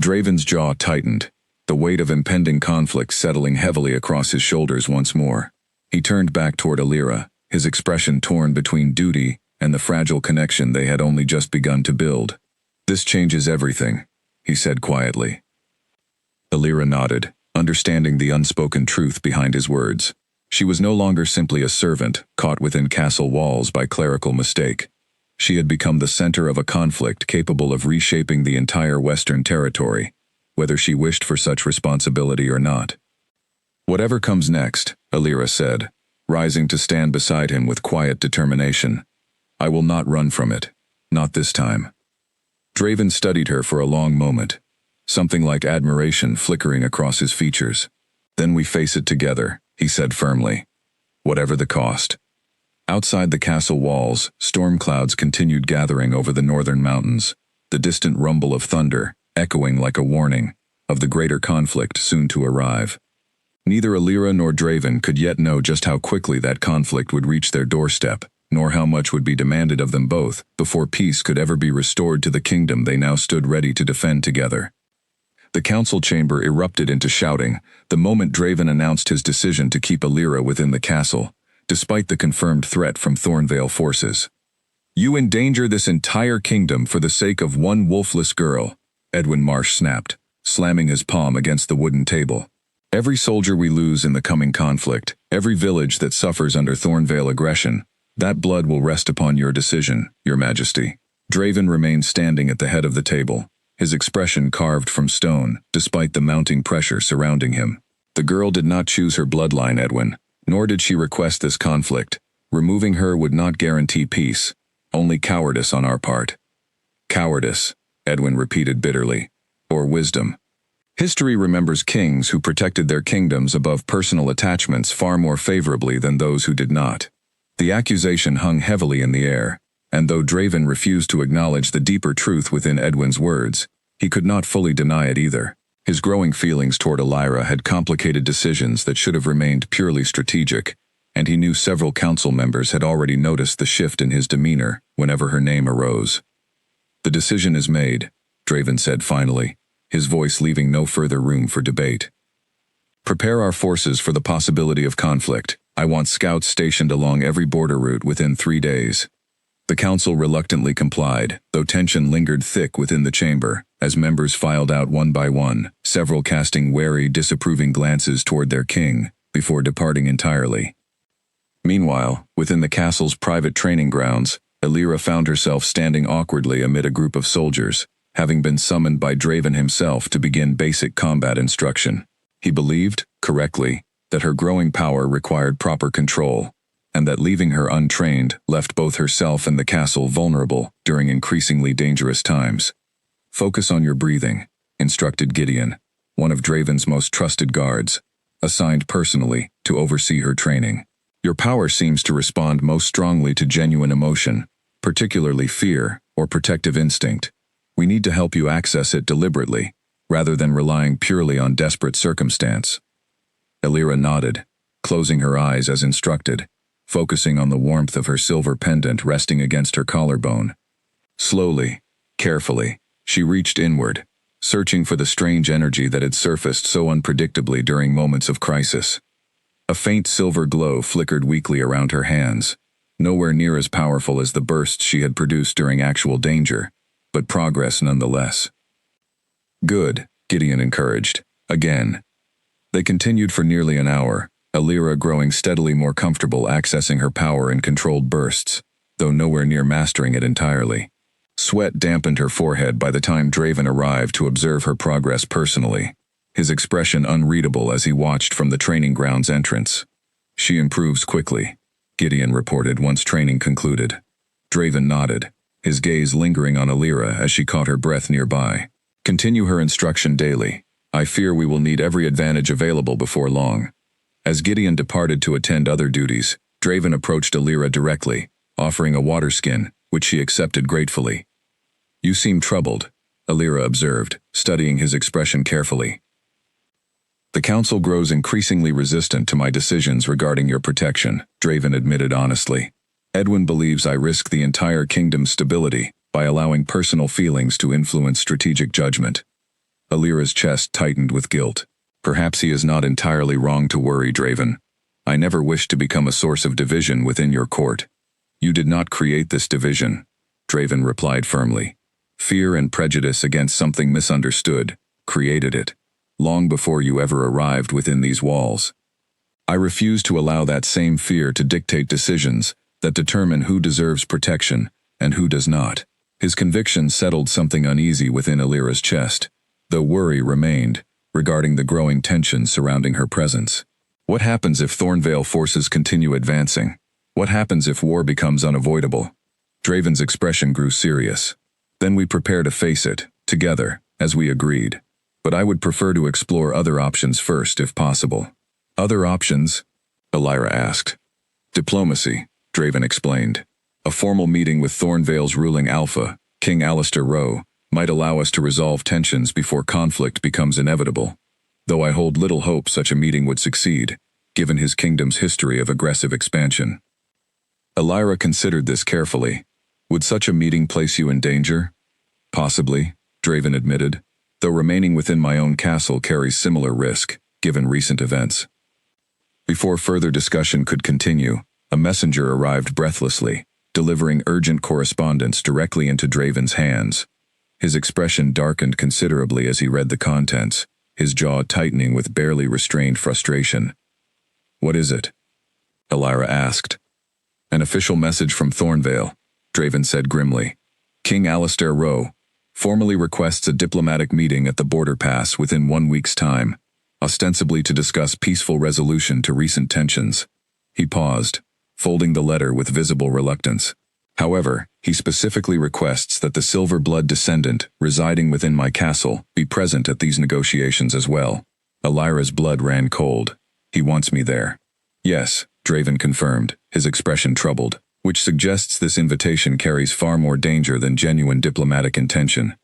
Draven's jaw tightened, the weight of impending conflict settling heavily across his shoulders once more. He turned back toward Alira, his expression torn between duty and the fragile connection they had only just begun to build. "This changes everything," he said quietly. Alira nodded, understanding the unspoken truth behind his words. She was no longer simply a servant, caught within castle walls by clerical mistake. She had become the center of a conflict capable of reshaping the entire Western territory, whether she wished for such responsibility or not. "Whatever comes next," Alira said, rising to stand beside him with quiet determination, "I will not run from it. Not this time." Draven studied her for a long moment, something like admiration flickering across his features. "Then we face it together," he said firmly. "Whatever the cost." Outside the castle walls, storm clouds continued gathering over the northern mountains, the distant rumble of thunder, echoing like a warning, of the greater conflict soon to arrive. Neither Alira nor Draven could yet know just how quickly that conflict would reach their doorstep, nor how much would be demanded of them both before peace could ever be restored to the kingdom they now stood ready to defend together. The council chamber erupted into shouting the moment Draven announced his decision to keep Alira within the castle, despite the confirmed threat from Thornvale forces. "You endanger this entire kingdom for the sake of one wolfless girl," Edwin Marsh snapped, slamming his palm against the wooden table. Every soldier we lose in the coming conflict, every village that suffers under Thornvale aggression, that blood will rest upon your decision, Your Majesty. Draven remained standing at the head of the table, his expression carved from stone, despite the mounting pressure surrounding him. The girl did not choose her bloodline, Edwin, nor did she request this conflict. Removing her would not guarantee peace, only cowardice on our part. Cowardice, Edwin repeated bitterly, or wisdom. History remembers kings who protected their kingdoms above personal attachments far more favorably than those who did not. The accusation hung heavily in the air, and though Draven refused to acknowledge the deeper truth within Edwin's words, he could not fully deny it either. His growing feelings toward Elira had complicated decisions that should have remained purely strategic, and he knew several council members had already noticed the shift in his demeanor whenever her name arose. "The decision is made," Draven said finally, his voice leaving no further room for debate. "Prepare our forces for the possibility of conflict. I want scouts stationed along every border route within 3 days." The council reluctantly complied, though tension lingered thick within the chamber, as members filed out one by one, several casting wary, disapproving glances toward their king, before departing entirely. Meanwhile, within the castle's private training grounds, Elira found herself standing awkwardly amid a group of soldiers, having been summoned by Draven himself to begin basic combat instruction. He believed, correctly, that her growing power required proper control, and that leaving her untrained left both herself and the castle vulnerable during increasingly dangerous times. "Focus on your breathing," instructed Gideon, one of Draven's most trusted guards, assigned personally to oversee her training. "Your power seems to respond most strongly to genuine emotion, particularly fear or protective instinct. We need to help you access it deliberately, rather than relying purely on desperate circumstance." Elira nodded, closing her eyes as instructed, focusing on the warmth of her silver pendant resting against her collarbone. Slowly, carefully, she reached inward, searching for the strange energy that had surfaced so unpredictably during moments of crisis. A faint silver glow flickered weakly around her hands, nowhere near as powerful as the bursts she had produced during actual danger, but progress nonetheless. "Good," Gideon encouraged. Again. They continued for nearly an hour, Elira growing steadily more comfortable accessing her power in controlled bursts, though nowhere near mastering it entirely. Sweat dampened her forehead by the time Draven arrived to observe her progress personally, his expression unreadable as he watched from the training grounds entrance. "She improves quickly," Gideon reported once training concluded. Draven nodded, his gaze lingering on Elira as she caught her breath nearby. "Continue her instruction daily. I fear we will need every advantage available before long." As Gideon departed to attend other duties, Draven approached Elira directly, offering a water skin, which she accepted gratefully. "You seem troubled," Elira observed, studying his expression carefully. "The council grows increasingly resistant to my decisions regarding your protection," Draven admitted honestly. "Edwin believes I risk the entire kingdom's stability by allowing personal feelings to influence strategic judgment." Elira's chest tightened with guilt. "Perhaps he is not entirely wrong to worry, Draven. I never wished to become a source of division within your court." "You did not create this division," Draven replied firmly. "Fear and prejudice against something misunderstood created it, long before you ever arrived within these walls. I refuse to allow that same fear to dictate decisions that determine who deserves protection and who does not." His conviction settled something uneasy within Elira's chest, though worry remained regarding the growing tension surrounding her presence. What happens if Thornvale forces continue advancing? What happens if war becomes unavoidable? Draven's expression grew serious. "Then we prepare to face it, together, as we agreed. But I would prefer to explore other options first if possible." "Other options?" Elira asked. "Diplomacy," Draven explained. "A formal meeting with Thornvale's ruling alpha, King Alistair Rowe, might allow us to resolve tensions before conflict becomes inevitable, though I hold little hope such a meeting would succeed, given his kingdom's history of aggressive expansion." Elira considered this carefully. "Would such a meeting place you in danger?" "Possibly," Draven admitted, "though remaining within my own castle carries similar risk, given recent events." Before further discussion could continue, a messenger arrived breathlessly, delivering urgent correspondence directly into Draven's hands. His expression darkened considerably as he read the contents, his jaw tightening with barely restrained frustration. "What is it?" Elira asked. "An official message from Thornvale," Draven said grimly. "King Alistair Rowe formally requests a diplomatic meeting at the border pass within 1 week's time, ostensibly to discuss peaceful resolution to recent tensions." He paused, folding the letter with visible reluctance. "However, he specifically requests that the Silver Blood descendant residing within my castle be present at these negotiations as well." Elira's blood ran cold. "He wants me there." "Yes," Draven confirmed, his expression troubled, which suggests this invitation carries far more danger than genuine diplomatic intention.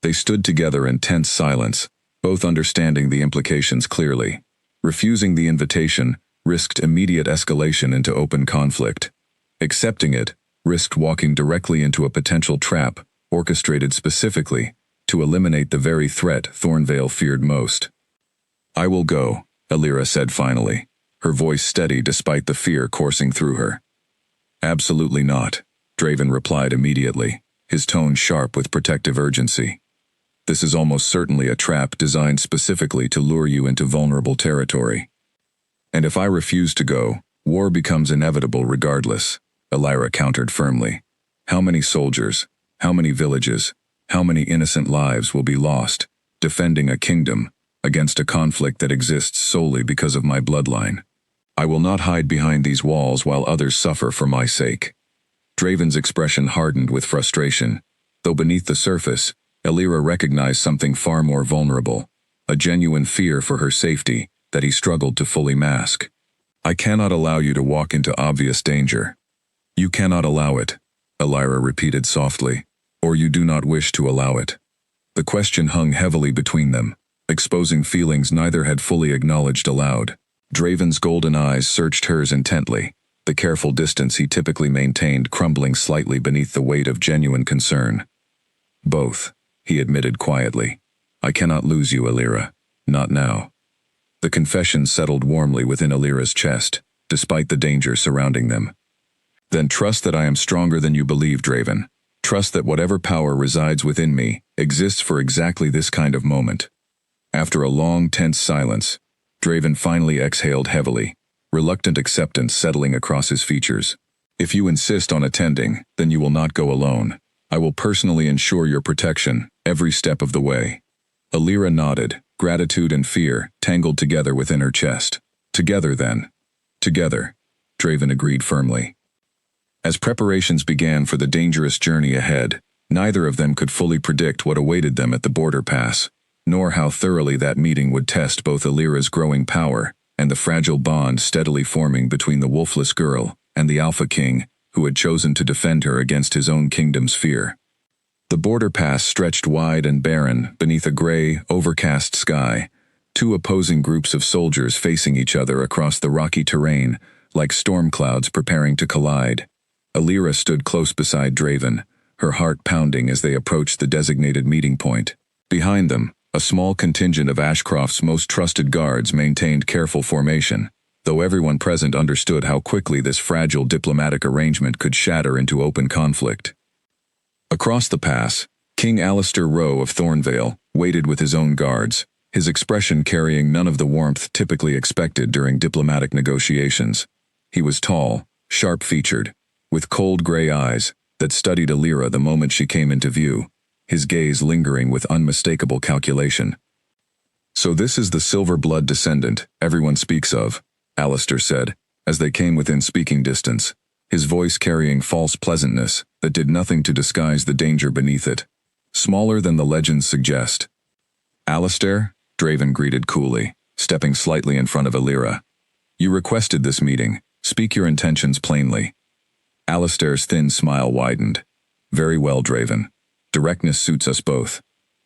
They stood together in tense silence, both understanding the implications clearly. Refusing the invitation risked immediate escalation into open conflict. Accepting it risked walking directly into a potential trap orchestrated specifically to eliminate the very threat Thornvale feared most. "I will go," Elira said finally, her voice steady despite the fear coursing through her. "Absolutely not," Draven replied immediately, his tone sharp with protective urgency. "This is almost certainly a trap designed specifically to lure you into vulnerable territory. And if I refuse to go, war becomes inevitable regardless," Elira countered firmly. "How many soldiers, how many villages, how many innocent lives will be lost, defending a kingdom against a conflict that exists solely because of my bloodline? I will not hide behind these walls while others suffer for my sake." Draven's expression hardened with frustration, though beneath the surface, Elira recognized something far more vulnerable, a genuine fear for her safety that he struggled to fully mask. "I cannot allow you to walk into obvious danger." "You cannot allow it," Elira repeated softly, "or you do not wish to allow it." The question hung heavily between them, exposing feelings neither had fully acknowledged aloud. Draven's golden eyes searched hers intently, the careful distance he typically maintained crumbling slightly beneath the weight of genuine concern. "Both," he admitted quietly. "I cannot lose you, Elira. Not now." The confession settled warmly within Elira's chest, despite the danger surrounding them. "Then trust that I am stronger than you believe, Draven. Trust that whatever power resides within me exists for exactly this kind of moment." After a long, tense silence, Draven finally exhaled heavily, reluctant acceptance settling across his features. "If you insist on attending, then you will not go alone. I will personally ensure your protection every step of the way." Elira nodded, gratitude and fear tangled together within her chest. "Together, then." "Together," Draven agreed firmly. As preparations began for the dangerous journey ahead, neither of them could fully predict what awaited them at the border pass, nor how thoroughly that meeting would test both Elira's growing power and the fragile bond steadily forming between the wolfless girl and the Alpha King, who had chosen to defend her against his own kingdom's fear. The border pass stretched wide and barren beneath a gray, overcast sky, two opposing groups of soldiers facing each other across the rocky terrain, like storm clouds preparing to collide. Elira stood close beside Draven, her heart pounding as they approached the designated meeting point. Behind them, a small contingent of Ashcroft's most trusted guards maintained careful formation, though everyone present understood how quickly this fragile diplomatic arrangement could shatter into open conflict. Across the pass, King Alistair Rowe of Thornvale waited with his own guards, his expression carrying none of the warmth typically expected during diplomatic negotiations. He was tall, sharp-featured, with cold gray eyes that studied Elira the moment she came into view, his gaze lingering with unmistakable calculation. "So this is the Silver Blood descendant everyone speaks of," Alistair said, as they came within speaking distance, his voice carrying false pleasantness that did nothing to disguise the danger beneath it. "Smaller than the legends suggest." "Alistair," Draven greeted coolly, stepping slightly in front of Elira. "You requested this meeting. Speak your intentions plainly." Alistair's thin smile widened. "Very well, Draven. Directness suits us both."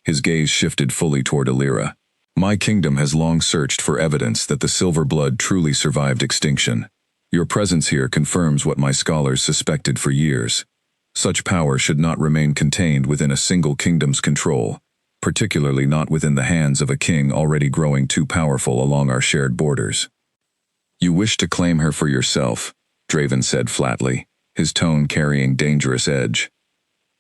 His gaze shifted fully toward Elira. "My kingdom has long searched for evidence that the Silver Blood truly survived extinction. Your presence here confirms what my scholars suspected for years. Such power should not remain contained within a single kingdom's control, particularly not within the hands of a king already growing too powerful along our shared borders." "You wish to claim her for yourself," Draven said flatly, his tone carrying dangerous edge.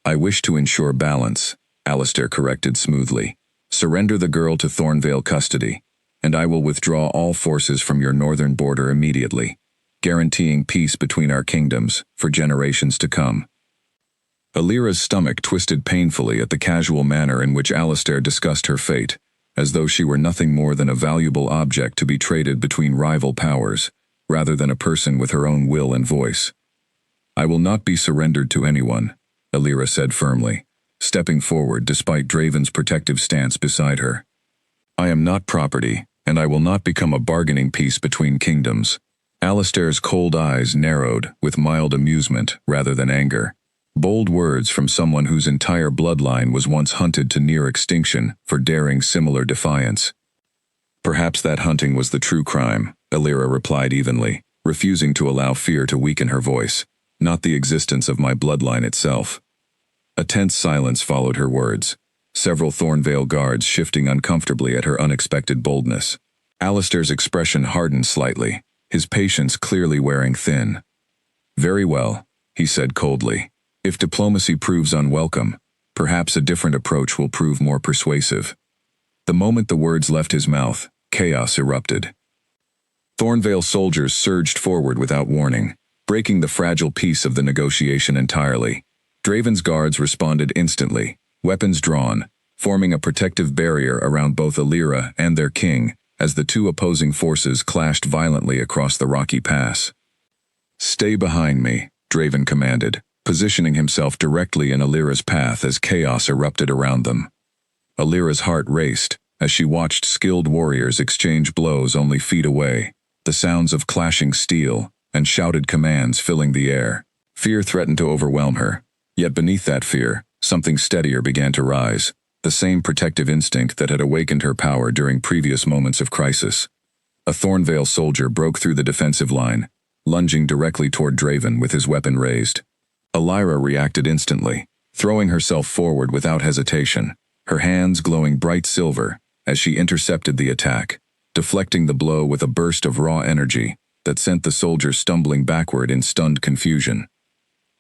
"I wish to ensure balance," Alistair corrected smoothly, Surrender the girl to Thornvale custody, and I will withdraw all forces from your northern border immediately, guaranteeing peace between our kingdoms for generations to come." Alira's stomach twisted painfully at the casual manner in which Alistair discussed her fate, as though she were nothing more than a valuable object to be traded between rival powers, rather than a person with her own will and voice. "I will not be surrendered to anyone," Alira said firmly, stepping forward despite Draven's protective stance beside her. "I am not property, and I will not become a bargaining piece between kingdoms." Alistair's cold eyes narrowed with mild amusement rather than anger. Bold words from someone whose entire bloodline was once hunted to near extinction for daring similar defiance. "Perhaps that hunting was the true crime," Alira replied evenly, refusing to allow fear to weaken her voice, "not the existence of my bloodline itself." A tense silence followed her words, several Thornvale guards shifting uncomfortably at her unexpected boldness. Alistair's expression hardened slightly, his patience clearly wearing thin. "Very well," he said coldly. "If diplomacy proves unwelcome, perhaps a different approach will prove more persuasive." The moment the words left his mouth, chaos erupted. Thornvale soldiers surged forward without warning, breaking the fragile peace of the negotiation entirely. Draven's guards responded instantly, weapons drawn, forming a protective barrier around both Alira and their king as the two opposing forces clashed violently across the rocky pass. "Stay behind me," Draven commanded, positioning himself directly in Alira's path as chaos erupted around them. Alira's heart raced as she watched skilled warriors exchange blows only feet away, the sounds of clashing steel and shouted commands filling the air. Fear threatened to overwhelm her, yet beneath that fear, something steadier began to rise, the same protective instinct that had awakened her power during previous moments of crisis. A Thornvale soldier broke through the defensive line, lunging directly toward Draven with his weapon raised. Alira reacted instantly, throwing herself forward without hesitation, her hands glowing bright silver as she intercepted the attack, deflecting the blow with a burst of raw energy that sent the soldier stumbling backward in stunned confusion.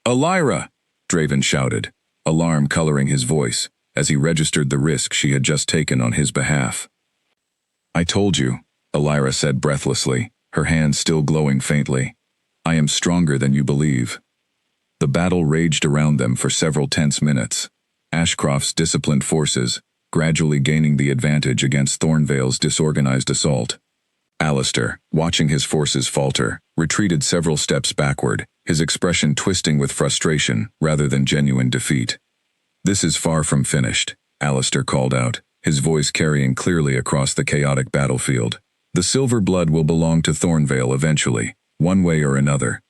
"Alira!" Draven shouted, alarm coloring his voice as he registered the risk she had just taken on his behalf. "I told you," Alira said breathlessly, her hands still glowing faintly. "I am stronger than you believe." The battle raged around them for several tense minutes, Ashcroft's disciplined forces gradually gaining the advantage against Thornvale's disorganized assault. Alistair, watching his forces falter, retreated several steps backward, his expression twisting with frustration rather than genuine defeat. "This is far from finished," Alistair called out, his voice carrying clearly across the chaotic battlefield. "The silver blood will belong to Thornvale eventually, one way or another."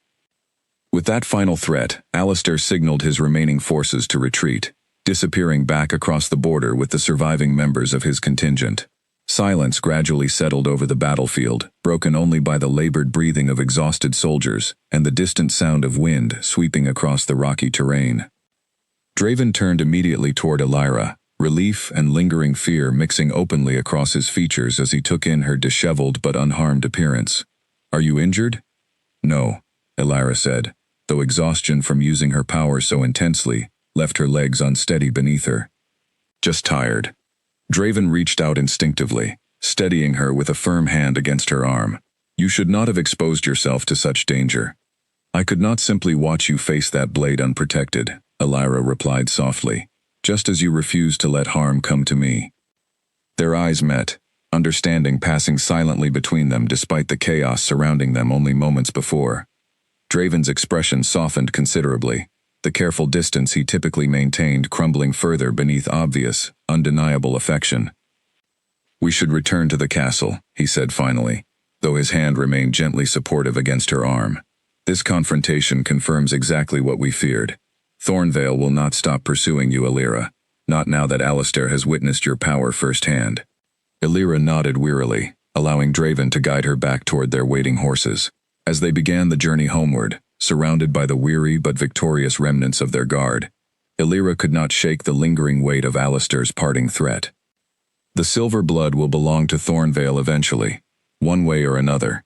With that final threat, Alistair signaled his remaining forces to retreat, disappearing back across the border with the surviving members of his contingent. Silence gradually settled over the battlefield, broken only by the labored breathing of exhausted soldiers and the distant sound of wind sweeping across the rocky terrain. Draven turned immediately toward Alira, relief and lingering fear mixing openly across his features as he took in her disheveled but unharmed appearance. "Are you injured?" "No," Alira said, though exhaustion from using her power so intensely left her legs unsteady beneath her. "Just tired." Draven reached out instinctively, steadying her with a firm hand against her arm. "You should not have exposed yourself to such danger." "I could not simply watch you face that blade unprotected," Alira replied softly, "just as you refused to let harm come to me." Their eyes met, understanding passing silently between them despite the chaos surrounding them only moments before. Draven's expression softened considerably, the careful distance he typically maintained crumbling further beneath obvious, undeniable affection. "We should return to the castle," he said finally, though his hand remained gently supportive against her arm. "This confrontation confirms exactly what we feared. Thornvale will not stop pursuing you, Alira, not now that Alistair has witnessed your power firsthand." Alira nodded wearily, allowing Draven to guide her back toward their waiting horses. As they began the journey homeward, surrounded by the weary but victorious remnants of their guard, Alira could not shake the lingering weight of Alistair's parting threat. "The silver blood will belong to Thornvale eventually, one way or another."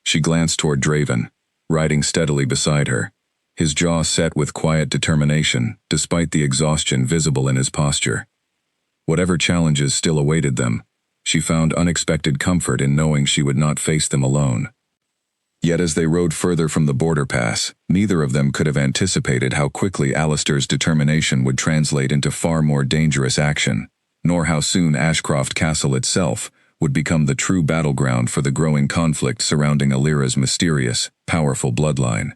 She glanced toward Draven, riding steadily beside her, his jaw set with quiet determination despite the exhaustion visible in his posture. Whatever challenges still awaited them, she found unexpected comfort in knowing she would not face them alone. Yet as they rode further from the border pass, neither of them could have anticipated how quickly Alistair's determination would translate into far more dangerous action, nor how soon Ashcroft Castle itself would become the true battleground for the growing conflict surrounding Alira's mysterious, powerful bloodline.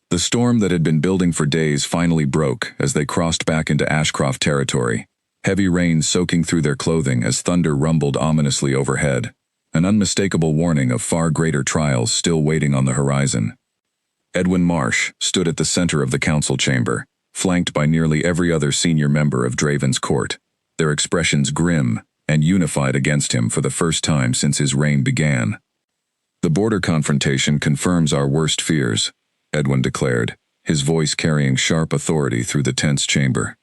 The storm that had been building for days finally broke as they crossed back into Ashcroft territory, heavy rain soaking through their clothing as thunder rumbled ominously overhead, an unmistakable warning of far greater trials still waiting on the horizon. Edwin Marsh stood at the center of the council chamber, flanked by nearly every other senior member of Draven's court, their expressions grim and unified against him for the first time since his reign began. "The border confrontation confirms our worst fears," Edwin declared, his voice carrying sharp authority through the tense chamber.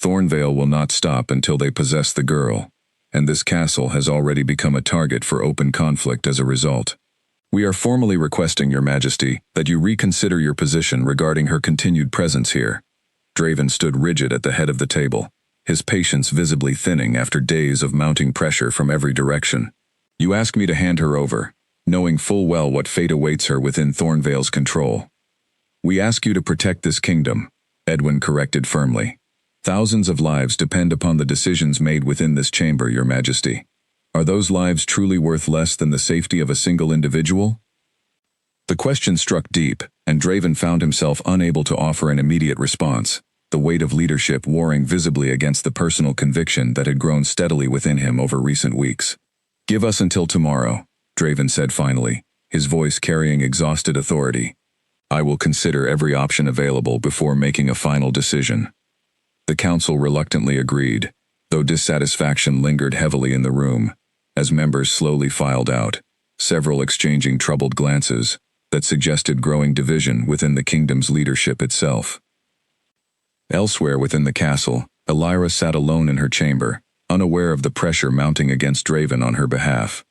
"Thornvale will not stop until they possess the girl, and this castle has already become a target for open conflict as a result. We are formally requesting, Your Majesty, that you reconsider your position regarding her continued presence here." Draven stood rigid at the head of the table, his patience visibly thinning after days of mounting pressure from every direction. "You ask me to hand her over, knowing full well what fate awaits her within Thornvale's control." "We ask you to protect this kingdom," Edwin corrected firmly. "Thousands of lives depend upon the decisions made within this chamber, Your Majesty. Are those lives truly worth less than the safety of a single individual?" The question struck deep, and Draven found himself unable to offer an immediate response, the weight of leadership warring visibly against the personal conviction that had grown steadily within him over recent weeks. "Give us until tomorrow," Draven said finally, his voice carrying exhausted authority. "I will consider every option available before making a final decision." The council reluctantly agreed, though dissatisfaction lingered heavily in the room, as members slowly filed out, several exchanging troubled glances that suggested growing division within the kingdom's leadership itself. Elsewhere within the castle, Alira sat alone in her chamber, unaware of the pressure mounting against Draven on her behalf.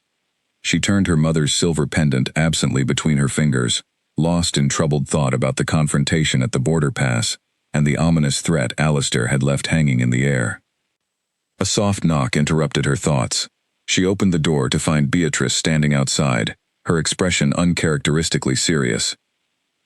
She turned her mother's silver pendant absently between her fingers, lost in troubled thought about the confrontation at the border pass and the ominous threat Alistair had left hanging in the air. A soft knock interrupted her thoughts. She opened the door to find Beatrice standing outside, her expression uncharacteristically serious.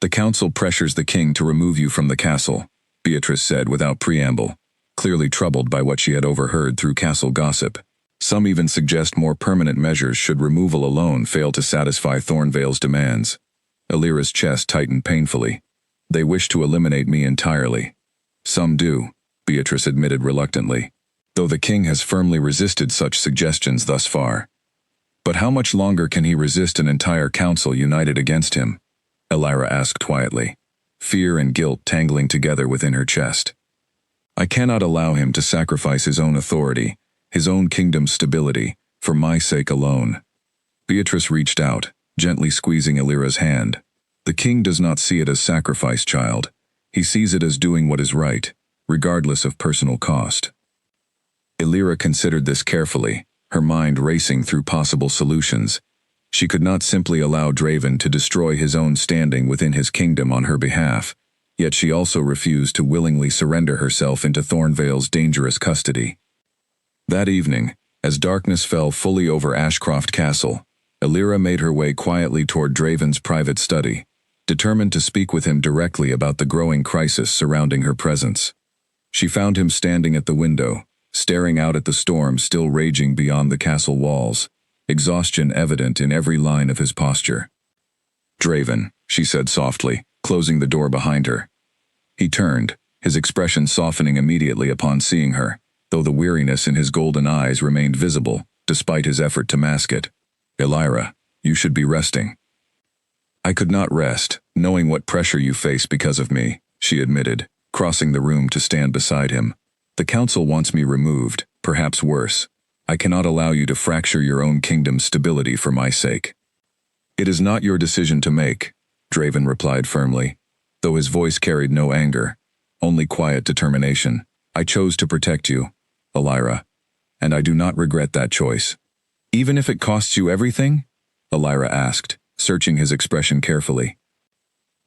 "The council pressures the king to remove you from the castle," Beatrice said without preamble, clearly troubled by what she had overheard through castle gossip. "Some even suggest more permanent measures should removal alone fail to satisfy Thornvale's demands." Alira's chest tightened painfully. "They wish to eliminate me entirely." "Some do," Beatrice admitted reluctantly, though the king has firmly resisted such suggestions thus far. "But how much longer can he resist an entire council united against him?" Alira asked quietly, fear and guilt tangling together within her chest. "I cannot allow him to sacrifice his own authority, his own kingdom's stability, for my sake alone." Beatrice reached out, gently squeezing Alira's hand. "The king does not see it as sacrifice, child. He sees it as doing what is right, regardless of personal cost." Alira considered this carefully, her mind racing through possible solutions. She could not simply allow Draven to destroy his own standing within his kingdom on her behalf, yet she also refused to willingly surrender herself into Thornvale's dangerous custody. That evening, as darkness fell fully over Ashcroft Castle, Alira made her way quietly toward Draven's private study, determined to speak with him directly about the growing crisis surrounding her presence. She found him standing at the window, staring out at the storm still raging beyond the castle walls, exhaustion evident in every line of his posture. "Draven," she said softly, closing the door behind her. He turned, his expression softening immediately upon seeing her, though the weariness in his golden eyes remained visible, despite his effort to mask it. "Alira, you should be resting." "I could not rest, knowing what pressure you face because of me," she admitted, crossing the room to stand beside him. "The council wants me removed, perhaps worse. I cannot allow you to fracture your own kingdom's stability for my sake." "It is not your decision to make," Draven replied firmly, though his voice carried no anger, only quiet determination. "I chose to protect you, Alira, and I do not regret that choice." "Even if it costs you everything?" Alira asked, searching his expression carefully.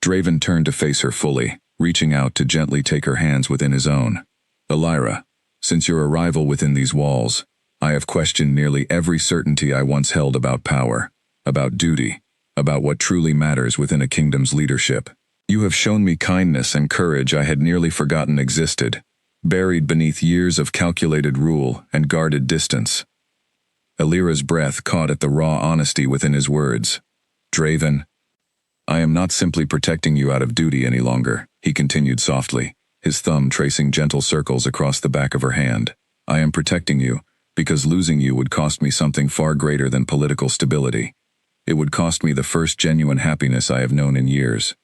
Draven turned to face her fully, reaching out to gently take her hands within his own. "Alira, Since your arrival within these walls, I have questioned nearly every certainty I once held about power, about duty, about what truly matters within a kingdom's leadership. You have shown me kindness and courage I had nearly forgotten existed, buried beneath years of calculated rule and guarded distance. Alira's breath caught at the raw honesty within his words. Draven, I am not simply protecting you out of duty any longer, he continued softly, his thumb tracing gentle circles across the back of her hand. I am protecting you, because losing you would cost me something far greater than political stability. It would cost me the first genuine happiness I have known in years.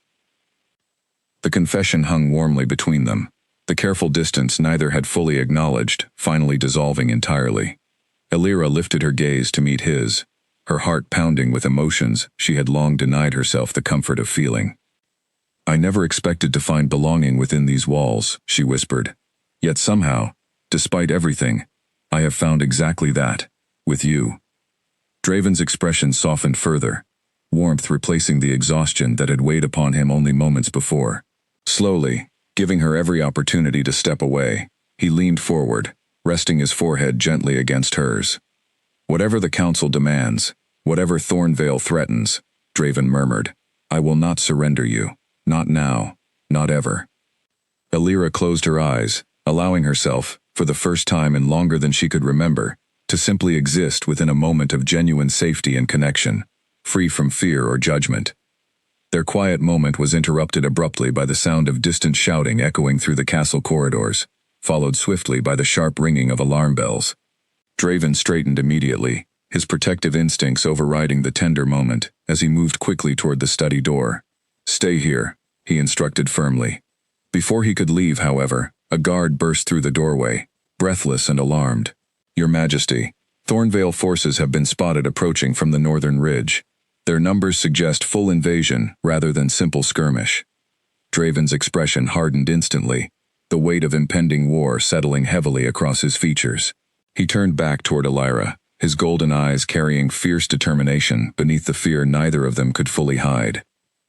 The confession hung warmly between them, the careful distance neither had fully acknowledged, finally dissolving entirely. Alira lifted her gaze to meet his, her heart pounding with emotions she had long denied herself the comfort of feeling. I never expected to find belonging within these walls, she whispered. Yet somehow, despite everything, I have found exactly that, with you. Draven's expression softened further, warmth replacing the exhaustion that had weighed upon him only moments before. Slowly, giving her every opportunity to step away, he leaned forward, resting his forehead gently against hers. Whatever the council demands, whatever Thornvale threatens, Draven murmured, I will not surrender you. Not now, not ever. Alira closed her eyes, allowing herself, for the first time in longer than she could remember, to simply exist within a moment of genuine safety and connection, free from fear or judgment. Their quiet moment was interrupted abruptly by the sound of distant shouting echoing through the castle corridors, followed swiftly by the sharp ringing of alarm bells. Draven straightened immediately, his protective instincts overriding the tender moment as he moved quickly toward the study door. Stay here, he instructed firmly. Before he could leave, however, a guard burst through the doorway, breathless and alarmed. Your Majesty, Thornvale forces have been spotted approaching from the northern ridge. Their numbers suggest full invasion rather than simple skirmish. Draven's expression hardened instantly, the weight of impending war settling heavily across his features. He turned back toward Alira, his golden eyes carrying fierce determination beneath the fear neither of them could fully hide.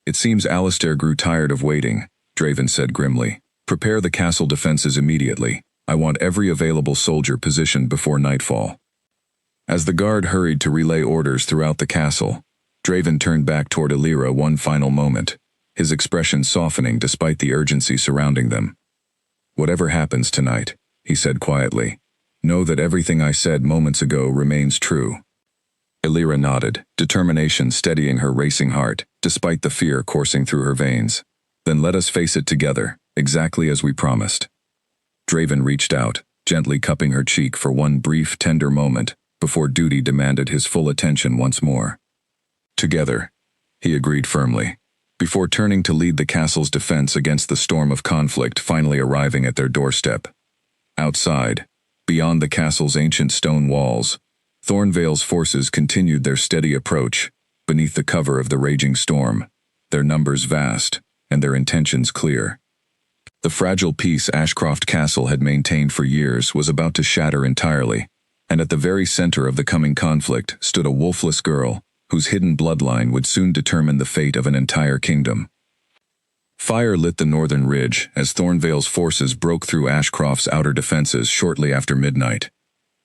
It seems Alistair grew tired of waiting, Draven said grimly. Prepare the castle defenses immediately. I want every available soldier positioned before nightfall. As the guard hurried to relay orders throughout the castle, Draven turned back toward Alira one final moment, his expression softening despite the urgency surrounding them. Whatever happens tonight, he said quietly, know that everything I said moments ago remains true. Alira nodded, determination steadying her racing heart, despite the fear coursing through her veins. Then let us face it together, exactly as we promised. Draven reached out, gently cupping her cheek for one brief, tender moment, before duty demanded his full attention once more. Together, he agreed firmly, before turning to lead the castle's defense against the storm of conflict finally arriving at their doorstep. Outside, beyond the castle's ancient stone walls, Thornvale's forces continued their steady approach, beneath the cover of the raging storm, their numbers vast, and their intentions clear. The fragile peace Ashcroft Castle had maintained for years was about to shatter entirely, and at the very center of the coming conflict stood a wolfless girl, whose hidden bloodline would soon determine the fate of an entire kingdom. Fire lit the northern ridge as Thornvale's forces broke through Ashcroft's outer defenses shortly after midnight.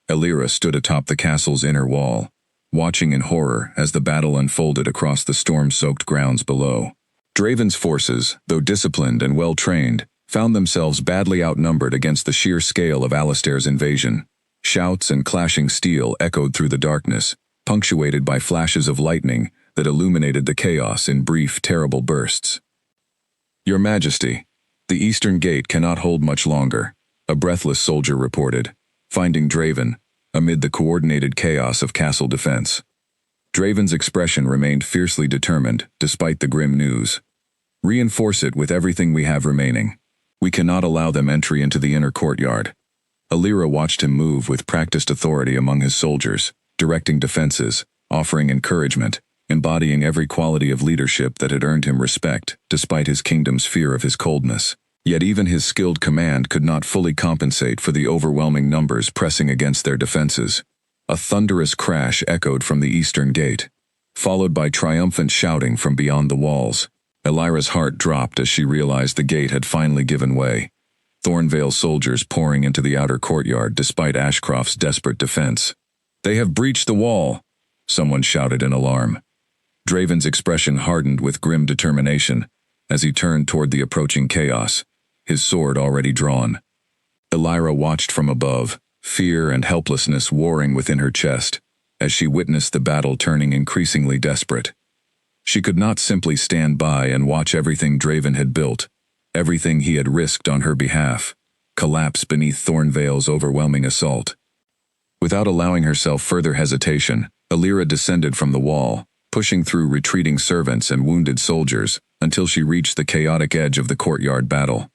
Alira stood atop the castle's inner wall, watching in horror as the battle unfolded across the storm-soaked grounds below. Draven's forces, though disciplined and well-trained, found themselves badly outnumbered against the sheer scale of Alistair's invasion. Shouts and clashing steel echoed through the darkness, punctuated by flashes of lightning that illuminated the chaos in brief, terrible bursts. Your Majesty, the Eastern Gate cannot hold much longer, a breathless soldier reported, finding Draven, amid the coordinated chaos of castle defense. Draven's expression remained fiercely determined, despite the grim news. Reinforce it with everything we have remaining. We cannot allow them entry into the inner courtyard. Alira watched him move with practiced authority among his soldiers, directing defenses, offering encouragement, embodying every quality of leadership that had earned him respect, despite his kingdom's fear of his coldness. Yet even his skilled command could not fully compensate for the overwhelming numbers pressing against their defenses. A thunderous crash echoed from the eastern gate, followed by triumphant shouting from beyond the walls. Alira's heart dropped as she realized the gate had finally given way. Thornvale soldiers pouring into the outer courtyard despite Ashcroft's desperate defense. "They have breached the wall," someone shouted in alarm. Draven's expression hardened with grim determination as he turned toward the approaching chaos, his sword already drawn. Elira watched from above, fear and helplessness warring within her chest, as she witnessed the battle turning increasingly desperate. She could not simply stand by and watch everything Draven had built, everything he had risked on her behalf, collapse beneath Thornvale's overwhelming assault. Without allowing herself further hesitation, Elira descended from the wall, pushing through retreating servants and wounded soldiers until she reached the chaotic edge of the courtyard battle.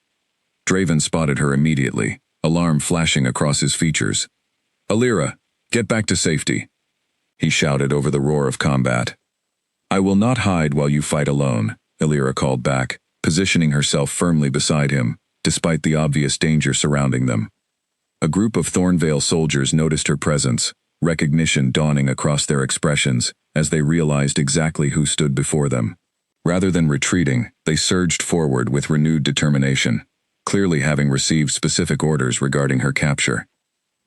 Draven spotted her immediately, alarm flashing across his features. "Elira, get back to safety," he shouted over the roar of combat. "I will not hide while you fight alone," Elira called back, positioning herself firmly beside him, despite the obvious danger surrounding them. A group of Thornvale soldiers noticed her presence, recognition dawning across their expressions as they realized exactly who stood before them. Rather than retreating, they surged forward with renewed determination, clearly having received specific orders regarding her capture.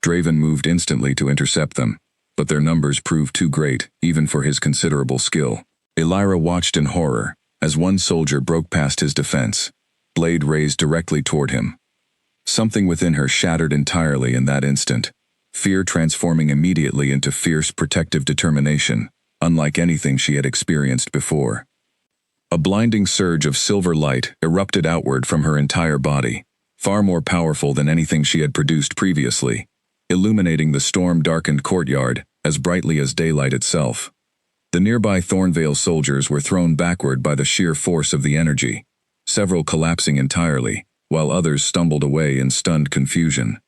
Draven moved instantly to intercept them, but their numbers proved too great, even for his considerable skill. Elira watched in horror as one soldier broke past his defense, blade raised directly toward him. Something within her shattered entirely in that instant, fear transforming immediately into fierce protective determination, unlike anything she had experienced before. A blinding surge of silver light erupted outward from her entire body, far more powerful than anything she had produced previously, illuminating the storm-darkened courtyard as brightly as daylight itself. The nearby Thornvale soldiers were thrown backward by the sheer force of the energy, several collapsing entirely, while others stumbled away in stunned confusion.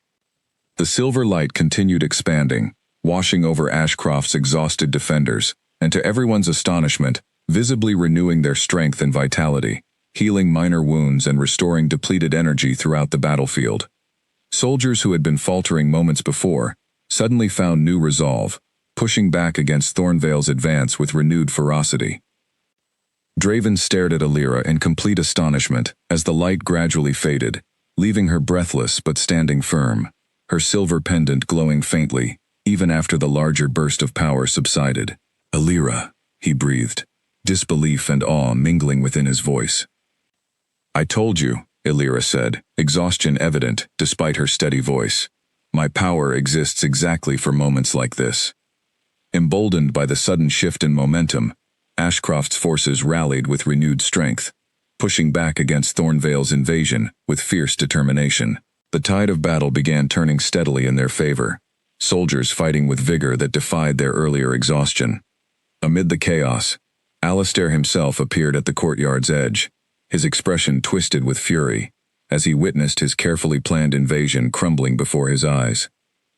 The silver light continued expanding, washing over Ashcroft's exhausted defenders, and to everyone's astonishment, visibly renewing their strength and vitality, healing minor wounds and restoring depleted energy throughout the battlefield. Soldiers who had been faltering moments before suddenly found new resolve, pushing back against Thornvale's advance with renewed ferocity. Draven stared at Elira in complete astonishment as the light gradually faded, leaving her breathless but standing firm, her silver pendant glowing faintly, even after the larger burst of power subsided. "Elira," he breathed, disbelief and awe mingling within his voice. "I told you," Elira said, exhaustion evident despite her steady voice. "My power exists exactly for moments like this." Emboldened by the sudden shift in momentum, Ashcroft's forces rallied with renewed strength, pushing back against Thornvale's invasion with fierce determination. The tide of battle began turning steadily in their favor, soldiers fighting with vigor that defied their earlier exhaustion. Amid the chaos, Alistair himself appeared at the courtyard's edge, his expression twisted with fury, as he witnessed his carefully planned invasion crumbling before his eyes.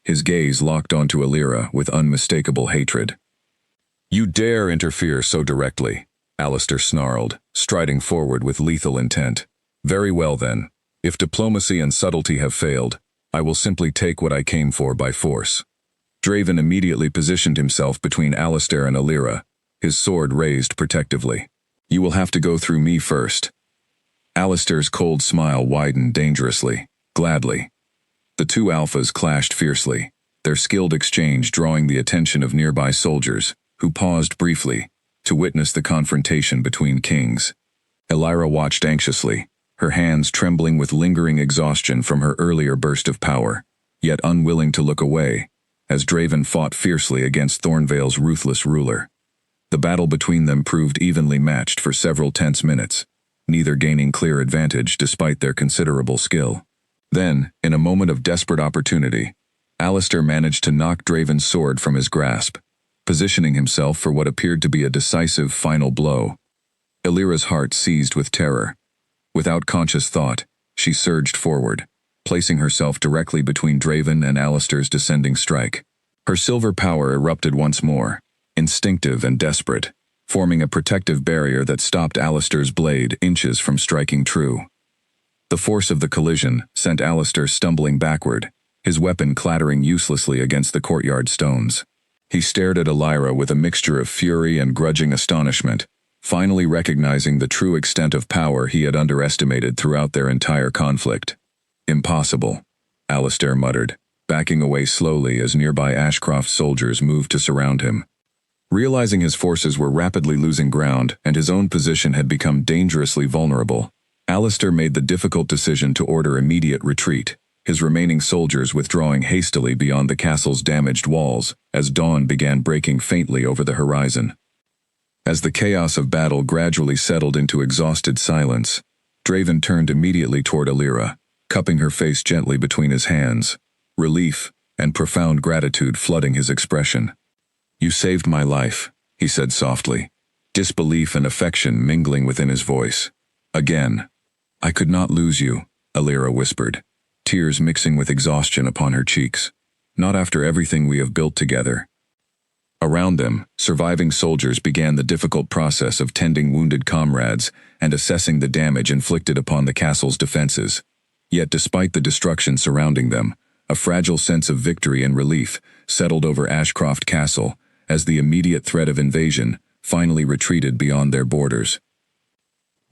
His gaze locked onto Elira with unmistakable hatred. "You dare interfere so directly," Alistair snarled, striding forward with lethal intent. "Very well then. If diplomacy and subtlety have failed, I will simply take what I came for by force." Draven immediately positioned himself between Alistair and Elira, his sword raised protectively. "You will have to go through me first." Alistair's cold smile widened dangerously, gladly. The two alphas clashed fiercely, their skilled exchange drawing the attention of nearby soldiers, who paused briefly to witness the confrontation between kings. Elira watched anxiously, her hands trembling with lingering exhaustion from her earlier burst of power, yet unwilling to look away, as Draven fought fiercely against Thornvale's ruthless ruler. The battle between them proved evenly matched for several tense minutes, neither gaining clear advantage despite their considerable skill. Then, in a moment of desperate opportunity, Alistair managed to knock Draven's sword from his grasp, positioning himself for what appeared to be a decisive final blow. Elira's heart seized with terror. Without conscious thought, she surged forward, placing herself directly between Draven and Alistair's descending strike. Her silver power erupted once more, instinctive and desperate, forming a protective barrier that stopped Alistair's blade inches from striking true. The force of the collision sent Alistair stumbling backward, his weapon clattering uselessly against the courtyard stones. He stared at Elira with a mixture of fury and grudging astonishment, finally recognizing the true extent of power he had underestimated throughout their entire conflict. Impossible, Alistair muttered, backing away slowly as nearby Ashcroft soldiers moved to surround him. Realizing his forces were rapidly losing ground and his own position had become dangerously vulnerable, Alistair made the difficult decision to order immediate retreat, his remaining soldiers withdrawing hastily beyond the castle's damaged walls as dawn began breaking faintly over the horizon. As the chaos of battle gradually settled into exhausted silence, Draven turned immediately toward Alira, cupping her face gently between his hands, relief and profound gratitude flooding his expression. "You saved my life," he said softly, disbelief and affection mingling within his voice. "Again." "I could not lose you," Alira whispered, tears mixing with exhaustion upon her cheeks. "Not after everything we have built together." Around them, surviving soldiers began the difficult process of tending wounded comrades and assessing the damage inflicted upon the castle's defenses. Yet despite the destruction surrounding them, a fragile sense of victory and relief settled over Ashcroft Castle as the immediate threat of invasion finally retreated beyond their borders.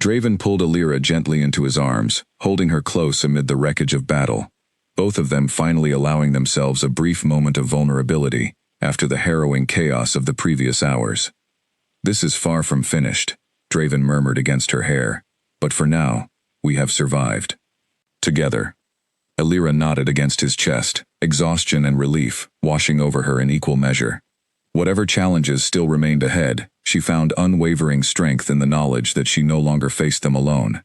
Draven pulled Alira gently into his arms, holding her close amid the wreckage of battle, both of them finally allowing themselves a brief moment of vulnerability after the harrowing chaos of the previous hours. "This is far from finished," Draven murmured against her hair, "but for now, we have survived. Together." Alira nodded against his chest, exhaustion and relief washing over her in equal measure. Whatever challenges still remained ahead, she found unwavering strength in the knowledge that she no longer faced them alone.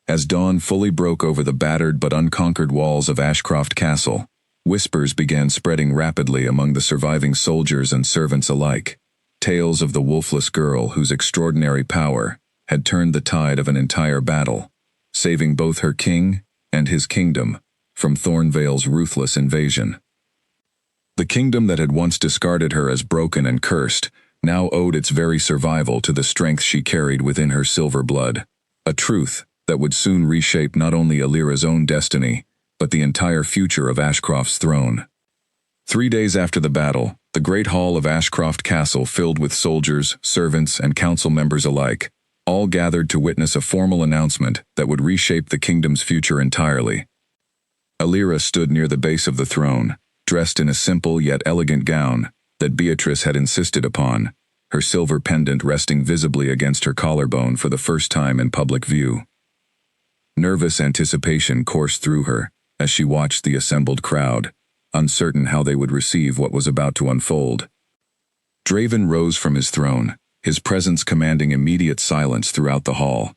As dawn fully broke over the battered but unconquered walls of Ashcroft Castle, whispers began spreading rapidly among the surviving soldiers and servants alike, tales of the wolfless girl whose extraordinary power had turned the tide of an entire battle, saving both her king and his kingdom from Thornvale's ruthless invasion. The kingdom that had once discarded her as broken and cursed now owed its very survival to the strength she carried within her silver blood, a truth that would soon reshape not only Alira's own destiny, but the entire future of Ashcroft's throne. 3 days after the battle, the great hall of Ashcroft Castle filled with soldiers, servants, and council members alike, all gathered to witness a formal announcement that would reshape the kingdom's future entirely. Alira stood near the base of the throne, dressed in a simple yet elegant gown that Beatrice had insisted upon, her silver pendant resting visibly against her collarbone for the first time in public view. Nervous anticipation coursed through her as she watched the assembled crowd, uncertain how they would receive what was about to unfold. Draven rose from his throne, his presence commanding immediate silence throughout the hall.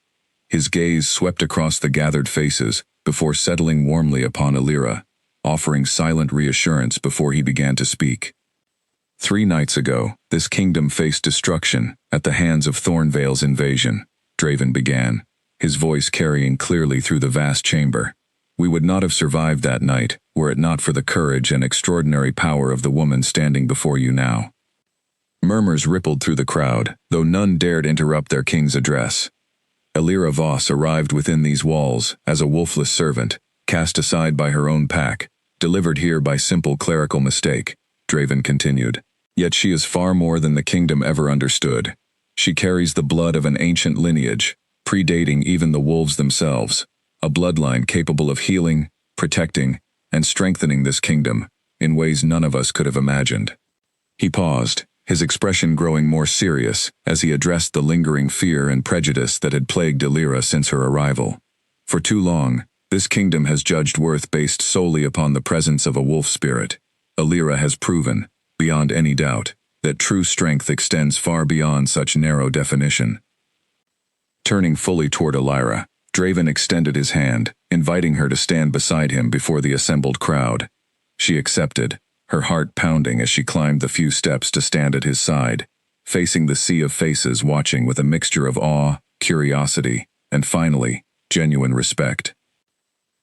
His gaze swept across the gathered faces before settling warmly upon Alira, offering silent reassurance before he began to speak. 3 nights ago, this kingdom faced destruction at the hands of Thornvale's invasion, Draven began, his voice carrying clearly through the vast chamber. We would not have survived that night were it not for the courage and extraordinary power of the woman standing before you now. Murmurs rippled through the crowd, though none dared interrupt their king's address. Alira Voss arrived within these walls as a wolfless servant, cast aside by her own pack, delivered here by simple clerical mistake, Draven continued. Yet she is far more than the kingdom ever understood. She carries the blood of an ancient lineage, predating even the wolves themselves, a bloodline capable of healing, protecting, and strengthening this kingdom in ways none of us could have imagined. He paused, his expression growing more serious as he addressed the lingering fear and prejudice that had plagued Alira since her arrival. For too long, this kingdom has judged worth based solely upon the presence of a wolf spirit. Alira has proven, beyond any doubt, that true strength extends far beyond such narrow definition. Turning fully toward Alira, Draven extended his hand, inviting her to stand beside him before the assembled crowd. She accepted, her heart pounding as she climbed the few steps to stand at his side, facing the sea of faces watching with a mixture of awe, curiosity, and finally, genuine respect.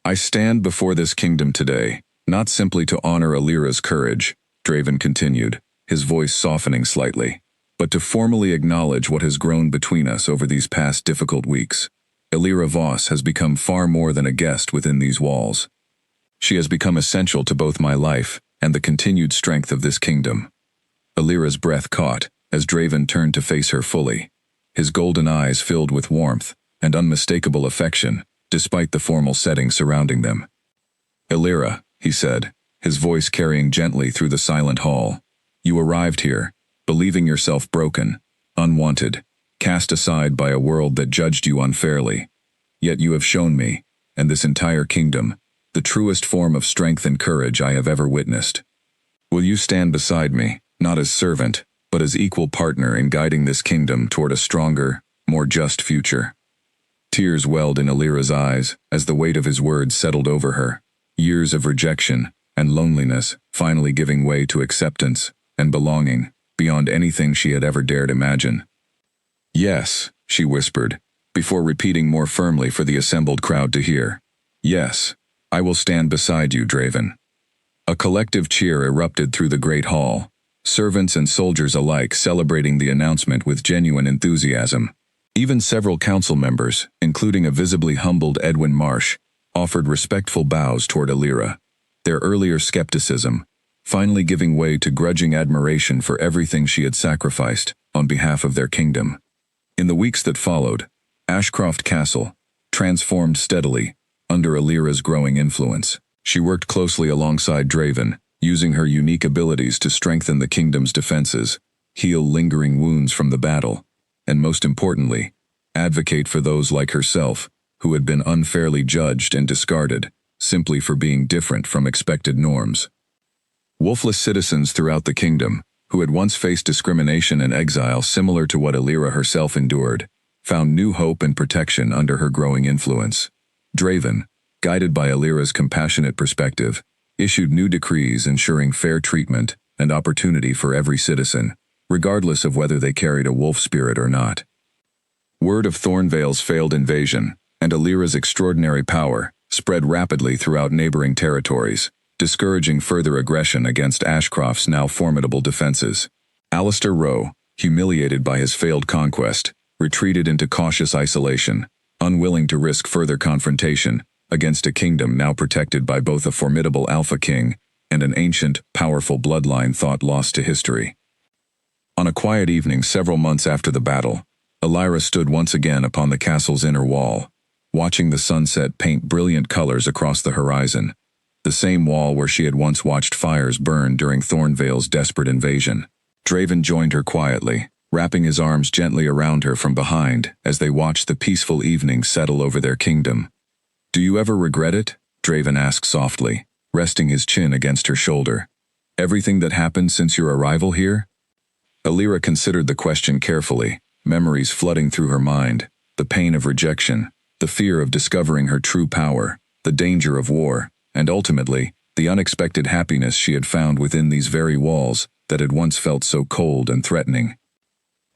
I stand before this kingdom today, not simply to honor Alira's courage, Draven continued, his voice softening slightly, but to formally acknowledge what has grown between us over these past difficult weeks. Alira Voss has become far more than a guest within these walls. She has become essential to both my life and the continued strength of this kingdom. Alira's breath caught as Draven turned to face her fully, his golden eyes filled with warmth and unmistakable affection, despite the formal setting surrounding them. "Illyra," he said, his voice carrying gently through the silent hall. "You arrived here, believing yourself broken, unwanted, cast aside by a world that judged you unfairly. Yet you have shown me, and this entire kingdom, the truest form of strength and courage I have ever witnessed. Will you stand beside me, not as servant, but as equal partner in guiding this kingdom toward a stronger, more just future?" Tears welled in Illyra's eyes as the weight of his words settled over her. Years of rejection and loneliness finally giving way to acceptance and belonging beyond anything she had ever dared imagine. "Yes," she whispered, before repeating more firmly for the assembled crowd to hear. "Yes, I will stand beside you, Draven." A collective cheer erupted through the great hall, servants and soldiers alike celebrating the announcement with genuine enthusiasm. Even several council members, including a visibly humbled Edwin Marsh, offered respectful bows toward Illyra, their earlier skepticism finally giving way to grudging admiration for everything she had sacrificed on behalf of their kingdom. In the weeks that followed, Ashcroft Castle transformed steadily under Illyra's growing influence. She worked closely alongside Draven, using her unique abilities to strengthen the kingdom's defenses, heal lingering wounds from the battle, and most importantly, advocate for those like herself who had been unfairly judged and discarded simply for being different from expected norms. Wolfless citizens throughout the kingdom, who had once faced discrimination and exile similar to what Illyra herself endured, found new hope and protection under her growing influence. Draven, guided by Illyra's compassionate perspective, issued new decrees ensuring fair treatment and opportunity for every citizen, regardless of whether they carried a wolf spirit or not. Word of Thornvale's failed invasion and Illyra's extraordinary power spread rapidly throughout neighboring territories, discouraging further aggression against Ashcroft's now formidable defenses. Alistair Rowe, humiliated by his failed conquest, retreated into cautious isolation, unwilling to risk further confrontation against a kingdom now protected by both a formidable Alpha King and an ancient, powerful bloodline thought lost to history. On a quiet evening several months after the battle, Illyra stood once again upon the castle's inner wall, watching the sunset paint brilliant colors across the horizon, the same wall where she had once watched fires burn during Thornvale's desperate invasion. Draven joined her quietly, wrapping his arms gently around her from behind as they watched the peaceful evening settle over their kingdom. "Do you ever regret it?" Draven asked softly, resting his chin against her shoulder. "Everything that happened since your arrival here?" Illyra considered the question carefully, memories flooding through her mind, the pain of rejection, the fear of discovering her true power, the danger of war, and ultimately, the unexpected happiness she had found within these very walls that had once felt so cold and threatening.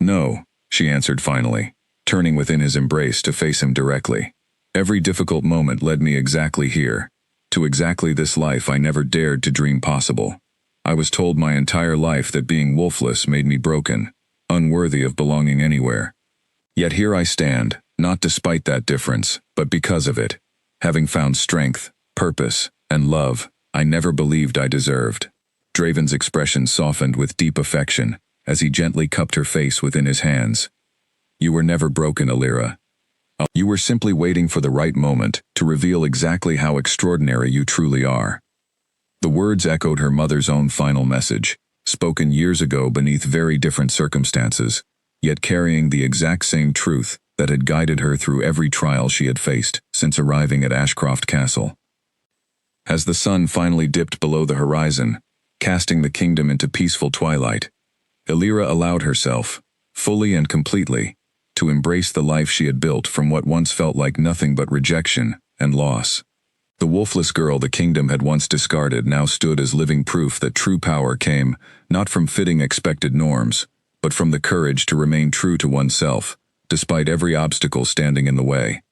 "No," she answered finally, turning within his embrace to face him directly. "Every difficult moment led me exactly here, to exactly this life I never dared to dream possible. I was told my entire life that being wolfless made me broken, unworthy of belonging anywhere. Yet here I stand, not despite that difference, but because of it, having found strength, purpose, and love I never believed I deserved." Draven's expression softened with deep affection as he gently cupped her face within his hands. "You were never broken, Illyra. You were simply waiting for the right moment to reveal exactly how extraordinary you truly are." The words echoed her mother's own final message, spoken years ago beneath very different circumstances, yet carrying the exact same truth that had guided her through every trial she had faced since arriving at Ashcroft Castle. As the sun finally dipped below the horizon, casting the kingdom into peaceful twilight, Illyra allowed herself, fully and completely, to embrace the life she had built from what once felt like nothing but rejection and loss. The wolfless girl the kingdom had once discarded now stood as living proof that true power came not from fitting expected norms, but from the courage to remain true to oneself, despite every obstacle standing in the way.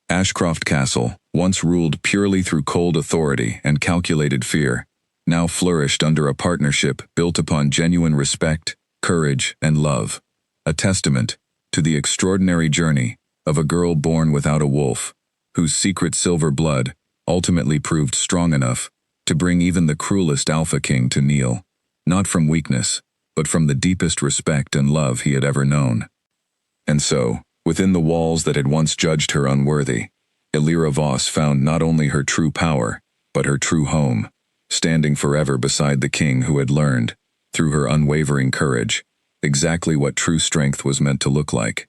Ashcroft Castle, once ruled purely through cold authority and calculated fear, now flourished under a partnership built upon genuine respect, courage, and love, a testament to the extraordinary journey of a girl born without a wolf, whose secret silver blood ultimately proved strong enough to bring even the cruelest Alpha King to kneel, not from weakness, but from the deepest respect and love he had ever known. And so, within the walls that had once judged her unworthy, Illyra Voss found not only her true power, but her true home, standing forever beside the king who had learned, through her unwavering courage, exactly what true strength was meant to look like.